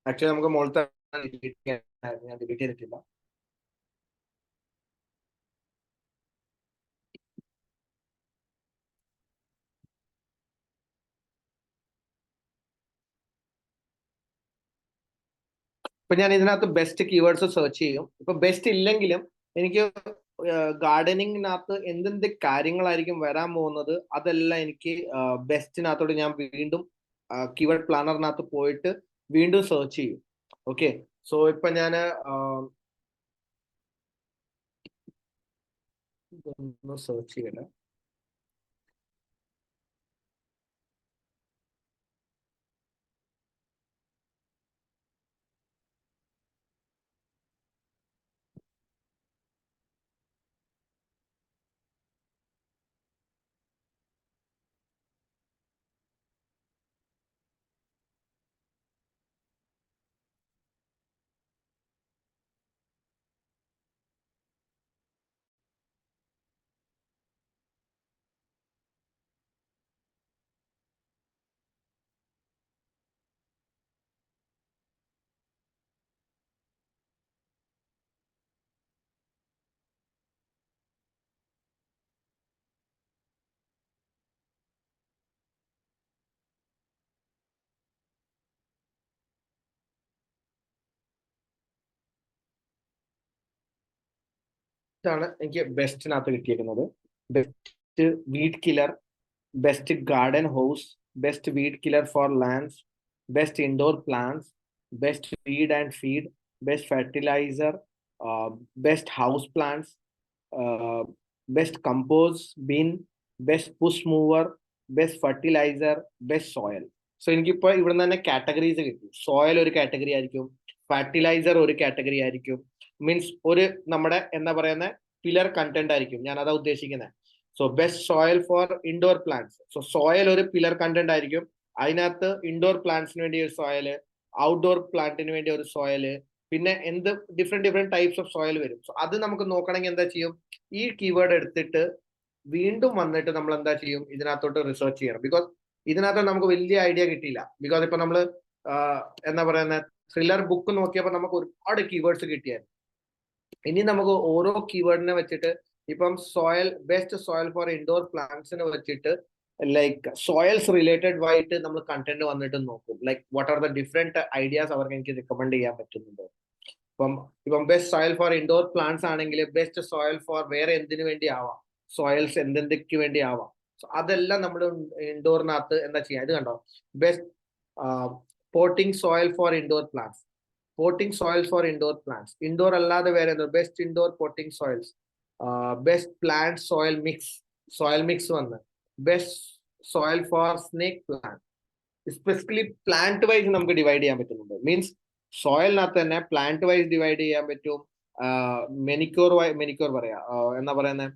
ആക്ച്വലി നമുക്ക് മുകളിലത്തെ ഞാൻ ഡിലീറ്റ് ചെയ്തിട്ടില്ല. ഇപ്പൊ ഞാൻ ഇതിനകത്ത് ബെസ്റ്റ് കീവേഡ്സ് സെർച്ച് ചെയ്യും. ഇപ്പൊ ബെസ്റ്റ് ഇല്ലെങ്കിലും എനിക്ക് ഗാർഡനിങ്ങിനകത്ത് എന്തെന്ത് കാര്യങ്ങളായിരിക്കും വരാൻ പോകുന്നത്, അതെല്ലാം എനിക്ക് ബെസ്റ്റിനകത്തോട് ഞാൻ വീണ്ടും കീവേഡ് പ്ലാനറിനകത്ത് പോയിട്ട് വീണ്ടും സെർച്ച് ചെയ്യും. ഓക്കെ, സോ ഇപ്പൊ ഞാൻ സെർച്ച് ചെയ്യട്ടെ. ഇതാണ് എനിക്ക് ബെസ്റ്റിനകത്ത് കിട്ടിയിരിക്കുന്നത്. Best weed killer, best garden house, best weed killer for lands, best indoor plants, best feed and feed, best fertiliser, best house plants, best compost bin, best push mower, best fertiliser, best soil. So എനിക്കിപ്പോ ഇവിടെ നിന്ന് തന്നെ കാറ്റഗറീസ് കിട്ടി. സോയിൽ ഒരു കാറ്റഗറി ആയിരിക്കും, ഫെർട്ടിലൈസർ ഒരു കാറ്റഗറി ആയിരിക്കും, മീൻസ് ഒരു നമ്മുടെ എന്താ പറയുന്ന പില്ലർ കണ്ടന്റ് ആയിരിക്കും, ഞാൻ അതാ ഉദ്ദേശിക്കുന്നത്. So best soil for indoor plants, so soil ഒരു പില്ലർ കണ്ടന്റ് ആയിരിക്കും. അതിനകത്ത് ഇൻഡോർ പ്ലാന്റ്സിന് വേണ്ടി ഒരു സോയില്, ഔട്ട്ഡോർ പ്ലാന്റിന് വേണ്ടി ഒരു സോയില്, പിന്നെ എന്ത് ഡിഫറെന്റ് ടൈപ്സ് ഓഫ് സോയിൽ വരും. സോ അത് നമുക്ക് നോക്കണമെങ്കിൽ എന്താ ചെയ്യും, ഈ കീവേഡ് എടുത്തിട്ട് വീണ്ടും വന്നിട്ട് നമ്മൾ എന്താ ചെയ്യും, ഇതിനകത്തോട്ട് റിസർച്ച് ചെയ്യണം. ബിക്കോസ് ഇതിനകത്ത് നമുക്ക് വലിയ ഐഡിയ കിട്ടിയില്ല. ബിക്കോസ് ഇപ്പൊ നമ്മള് എന്താ പറയുന്ന ത്രില്ലർ ബുക്ക് നോക്കിയപ്പോൾ നമുക്ക് ഒരുപാട് കീവേഡ്സ് കിട്ടിയായിരുന്നു. ഇനി നമുക്ക് ഓരോ കീവേഡിനെ വെച്ചിട്ട് ഇപ്പം soil, best soil for indoor പ്ലാന്റ്സിനെ വെച്ചിട്ട് ലൈക്ക് സോയിൽസ് റിലേറ്റഡ് ആയിട്ട് നമ്മൾ കണ്ടന്റ് വന്നിട്ട് നോക്കും. Like what are the different ideas അവർക്ക് എനിക്ക് റിക്കമെൻഡ് ചെയ്യാൻ പറ്റുന്നുണ്ട്. ഇപ്പം best soil for indoor plants ആണെങ്കിൽ ബെസ്റ്റ് സോയിൽ ഫോർ വേറെ എന്തിനു വേണ്ടി ആവാം, സോയിൽസ് എന്തെന്തൊക്കെ വേണ്ടി ആവാം. സോ അതെല്ലാം നമ്മൾ ഇൻഡോറിനകത്ത് എന്താ ചെയ്യാം. ഇത് കണ്ടോ, best potting soil for indoor plants, potting soil for indoor plants. Indoor അല്ലാതെ വേറെ എന്തോ best indoor potting soils, best plant soil mix, soil mix വന്ന് best soil for snake plant. Specifically plant wise നമുക്ക് ഡിവൈഡ് ചെയ്യാൻ പറ്റുന്നുണ്ട്. മീൻസ് സോയിലിനകത്ത് തന്നെ പ്ലാന്റ് വൈസ് ഡിവൈഡ് ചെയ്യാൻ പറ്റും, മെനിക്യൂർ പറയാ, എന്താ പറയുന്നത്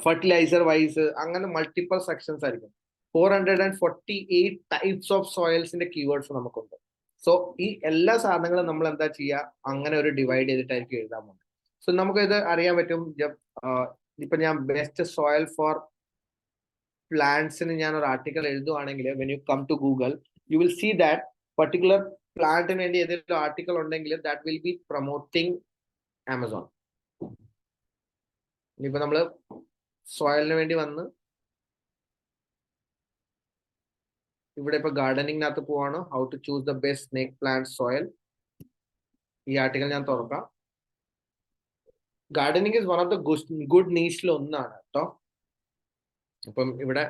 ഫെർട്ടിലൈസർ വൈസ്, അങ്ങനെ മൾട്ടിപ്പിൾ സെക്ഷൻസ് ആയിരിക്കും. 448 ടൈപ്സ് ഓഫ് സോയിൽസിന്റെ കീവേഡ്സ് നമുക്കുണ്ട്. സോ ഈ എല്ലാ സാധനങ്ങളും നമ്മൾ എന്താ ചെയ്യുക, അങ്ങനെ ഒരു ഡിവൈഡ് ചെയ്തിട്ടായിരിക്കും എഴുതാൻ പോകുന്നത്. സോ നമുക്ക് ഇത് അറിയാൻ പറ്റും. ഇപ്പൊ ഞാൻ ബെസ്റ്റ് സോയിൽ ഫോർ പ്ലാന്റ്സിന് ഞാൻ ഒരു ആർട്ടിക്കൽ എഴുതുവാണെങ്കിൽ, when you come to Google you will see that particular പ്ലാന്റിന് വേണ്ടി ഏതെങ്കിലും ആർട്ടിക്കൽ ഉണ്ടെങ്കിൽ that will be promoting Amazon. ഇനിയിപ്പോ നമ്മള് സോയിലിന് വേണ്ടി വന്ന് ഇവിടെ ഇപ്പൊ ഗാർഡനിങ്ങിനകത്ത് പോവാണ്, how to choose the best snake plant soil. ഈ ആർട്ടിക്കൽ ഞാൻ തുറക്കാം. Gardening is one of the good നീഷിൽ ഒന്നാണ് കേട്ടോ. അപ്പം ഇവിടെ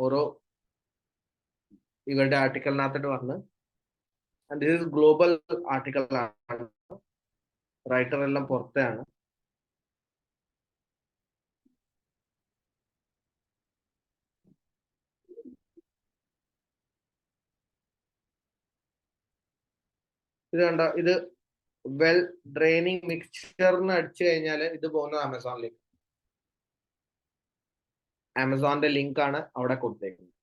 ഓരോ ഇവരുടെ ആർട്ടിക്കലിനകത്തോട്ട് വന്ന്, ദിസ് ഇസ് ഗ്ലോബൽ ആർട്ടിക്കൽ ആണ്, റൈറ്റർ എല്ലാം പുറത്തെയാണ്. ഇത് കണ്ട, ഇത് വെൽ ഡ്രെയിനിങ് മിക്സ്ചറിന് അടിച്ചു കഴിഞ്ഞാൽ ഇത് പോകുന്നത് ആമസോണിലേക്ക്. ആമസോണിന്റെ ലിങ്ക് ആണ് അവിടെ കൊടുത്തേക്കുന്നത്.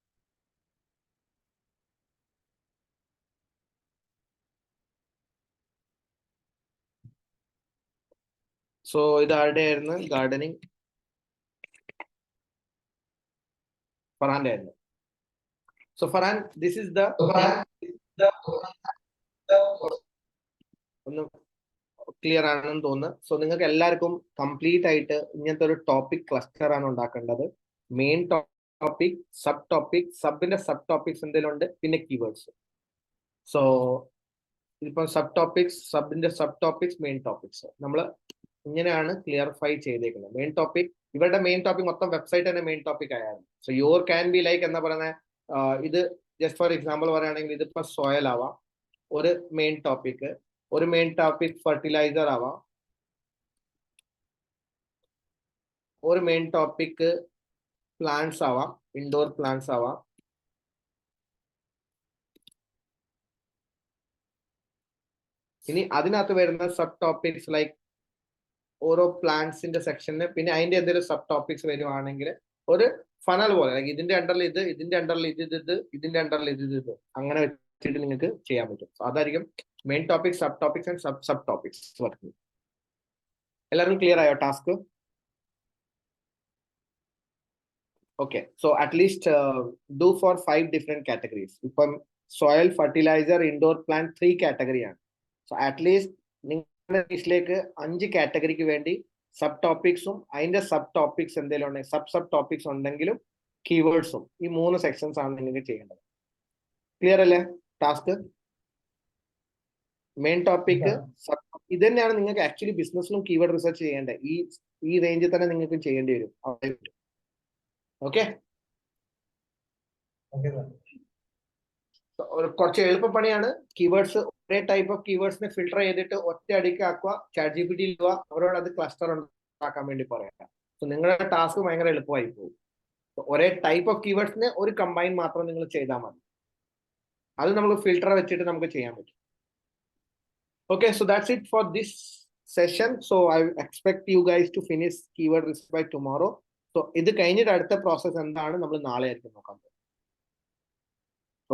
സോ ഇത് ആരുടെ ആയിരുന്നു, ഗാർഡനിങ് ഫറാന്റെ ആയിരുന്നു. So Farhan, this is the ഒന്ന് ക്ലിയർ ആണെന്ന് തോന്നുന്നു. സോ നിങ്ങൾക്ക് എല്ലാവർക്കും കംപ്ലീറ്റ് ആയിട്ട് ഇങ്ങനത്തെ ഒരു ടോപ്പിക് ക്ലസ്റ്റർ ആണ് ഉണ്ടാക്കേണ്ടത്. മെയിൻ ടോപ്പിക്, സബ് ടോപ്പിക്, സബിന്റെ സബ് ടോപ്പിക്സ് എന്തെങ്കിലും ഉണ്ട്, പിന്നെ കീവേഡ്സ്. സോ ഇപ്പം സബ് ടോപ്പിക്സ്, സബിന്റെ സബ് ടോപ്പിക്സ്, മെയിൻ ടോപ്പിക്സ് നമ്മൾ ഇങ്ങനെയാണ് ക്ലിയർഫൈ ചെയ്തേക്കുന്നത്. മെയിൻ ടോപ്പിക്, ഇവരുടെ മെയിൻ ടോപ്പിക് മൊത്തം വെബ്സൈറ്റ് തന്നെ മെയിൻ ടോപ്പിക് ആയിരുന്നു. So your can be like എന്താ പറയുന്നത്, ഇത് ജസ്റ്റ് ഫോർ എക്സാമ്പിൾ പറയുകയാണെങ്കിൽ ഇതിപ്പോ സോയിൽ ആവാം ഒരു മെയിൻ ടോപ്പിക്, ഒരു മെയിൻ ടോപ്പിക് ഫെർട്ടിലൈസർ ആവാം, ഒരു മെയിൻ ടോപ്പിക് പ്ലാന്റ്സ് ആവാം, ഇൻഡോർ പ്ലാന്റ്സ് ആവാം. ഇനി അതിനകത്ത് വരുന്ന സബ് ടോപ്പിക്സ് ലൈക്ക് ഓരോ പ്ലാന്റ്സിന്റെ സെക്ഷന്, പിന്നെ അതിന്റെ എന്തെങ്കിലും സബ് ടോപ്പിക്സ് വരുവാണെങ്കിൽ ഒരു ഫനൽ പോലെ, ലൈക്ക് ഇതിന്റെ അണ്ടറിൽ ഇത്, ഇതിന്റെ അണ്ടറിൽ ഇത്, ഇതിന്റെ അണ്ടറിൽ ഇത്, അങ്ങനെ വെച്ചിട്ട് നിങ്ങൾക്ക് ചെയ്യാൻ പറ്റും. അതായിരിക്കും main topic, sub topics and sub topics working. എല്ലാവർക്കും ക്ലിയർ ആയോ task? Okay, so at least do for 5 different categories. ഇപ്പം സോയിൽ, ഫെർട്ടിലൈസർ, ഇൻഡോർ പ്ലാന്റ് 3 കാറ്റഗറിയാണ്. സോ അറ്റ്ലീസ്റ്റ് നിങ്ങളുടെ ലിസ്റ്റിലേക്ക് 5 കാറ്റഗറിക്ക് വേണ്ടി സബ് ടോപ്പിക്സും അതിന്റെ സബ് ടോപ്പിക്സ് എന്തെങ്കിലും ഉണ്ടെങ്കിൽ സബ് ടോപ്പിക്സ് ഉണ്ടെങ്കിലും കീവേഡ്സും, ഈ 3 സെക്ഷൻസ് ആണ് നിങ്ങൾക്ക് ചെയ്യേണ്ടത്. ക്ലിയർ അല്ലേ ടാസ്ക്? മെയിൻ ടോപ്പിക് ഇത് തന്നെയാണ് നിങ്ങൾക്ക് ആക്ച്വലി ബിസിനസ്സിലും കീവേഡ് റിസർച്ച് ചെയ്യേണ്ടത്. ഈ റേഞ്ചിൽ തന്നെ നിങ്ങൾക്ക് ചെയ്യേണ്ടി വരും. ഓക്കെ, കുറച്ച് എളുപ്പപ്പണിയാണ്. കീവേഡ്സ് ഒരേ ടൈപ്പ് ഓഫ് കീവേഡ്സിനെ ഫിൽട്ടർ ചെയ്തിട്ട് ഒറ്റ അടിക്ക് ആക്കുക, ചാറ്റ് GPT ഇടുക, അവരോട് അത് ക്ലസ്റ്റർ ഉണ്ടാക്കാൻ വേണ്ടി പറയാം. സോ നിങ്ങളുടെ ടാസ്ക് ഭയങ്കര എളുപ്പമായി പോകും. ഒരേ ടൈപ്പ് ഓഫ് കീവേഡ്സിനെ ഒരു കമ്പൈൻ മാത്രം നിങ്ങൾ ചെയ്താൽ മതി. അത് നമ്മൾ ഫിൽട്ടർ വെച്ചിട്ട് നമുക്ക് ചെയ്യാൻ പറ്റും. Okay, so that's it for this session. So I expect you guys to finish keyword research by tomorrow. So ഇത് കഴിഞ്ഞിട്ട് അടുത്ത പ്രോസസ് എന്താണ് നമ്മൾ നാളെ ആയിരിക്കും നോക്കാൻ പോകുന്നത്.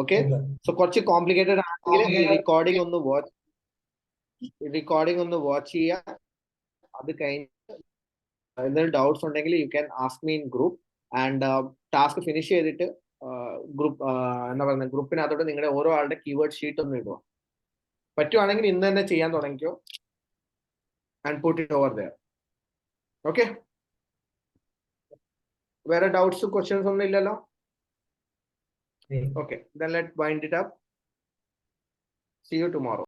ഓക്കെ, സോ കുറച്ച് കോംപ്ലിക്കേറ്റഡ് ആണെങ്കിൽ ഈ റെക്കോർഡിംഗ് ഒന്ന് വാച്ച് ചെയ്യുക. അത് കഴിഞ്ഞ് എന്തെങ്കിലും ഡൗട്ട്സ് ഉണ്ടെങ്കിൽ you can ask me in group. And task finish ചെയ്തിട്ട് എന്താ പറയുന്നത്, ഗ്രൂപ്പിനകത്തോട്ട് നിങ്ങളുടെ ഓരോ ആളുടെ കീവേഡ് ഷീറ്റ് ഒന്ന് ഇടുക. പറ്റുവാണെങ്കിൽ ഇന്ന് തന്നെ ചെയ്യാൻ തുടങ്ങിക്കോ and put it over there. Okay, വേറെ ഡൗട്ട്സ് ക്വസ്റ്റ്യൻസ് ഒന്നും ഇല്ലല്ലോ? Okay, then let's wind it up. See you tomorrow.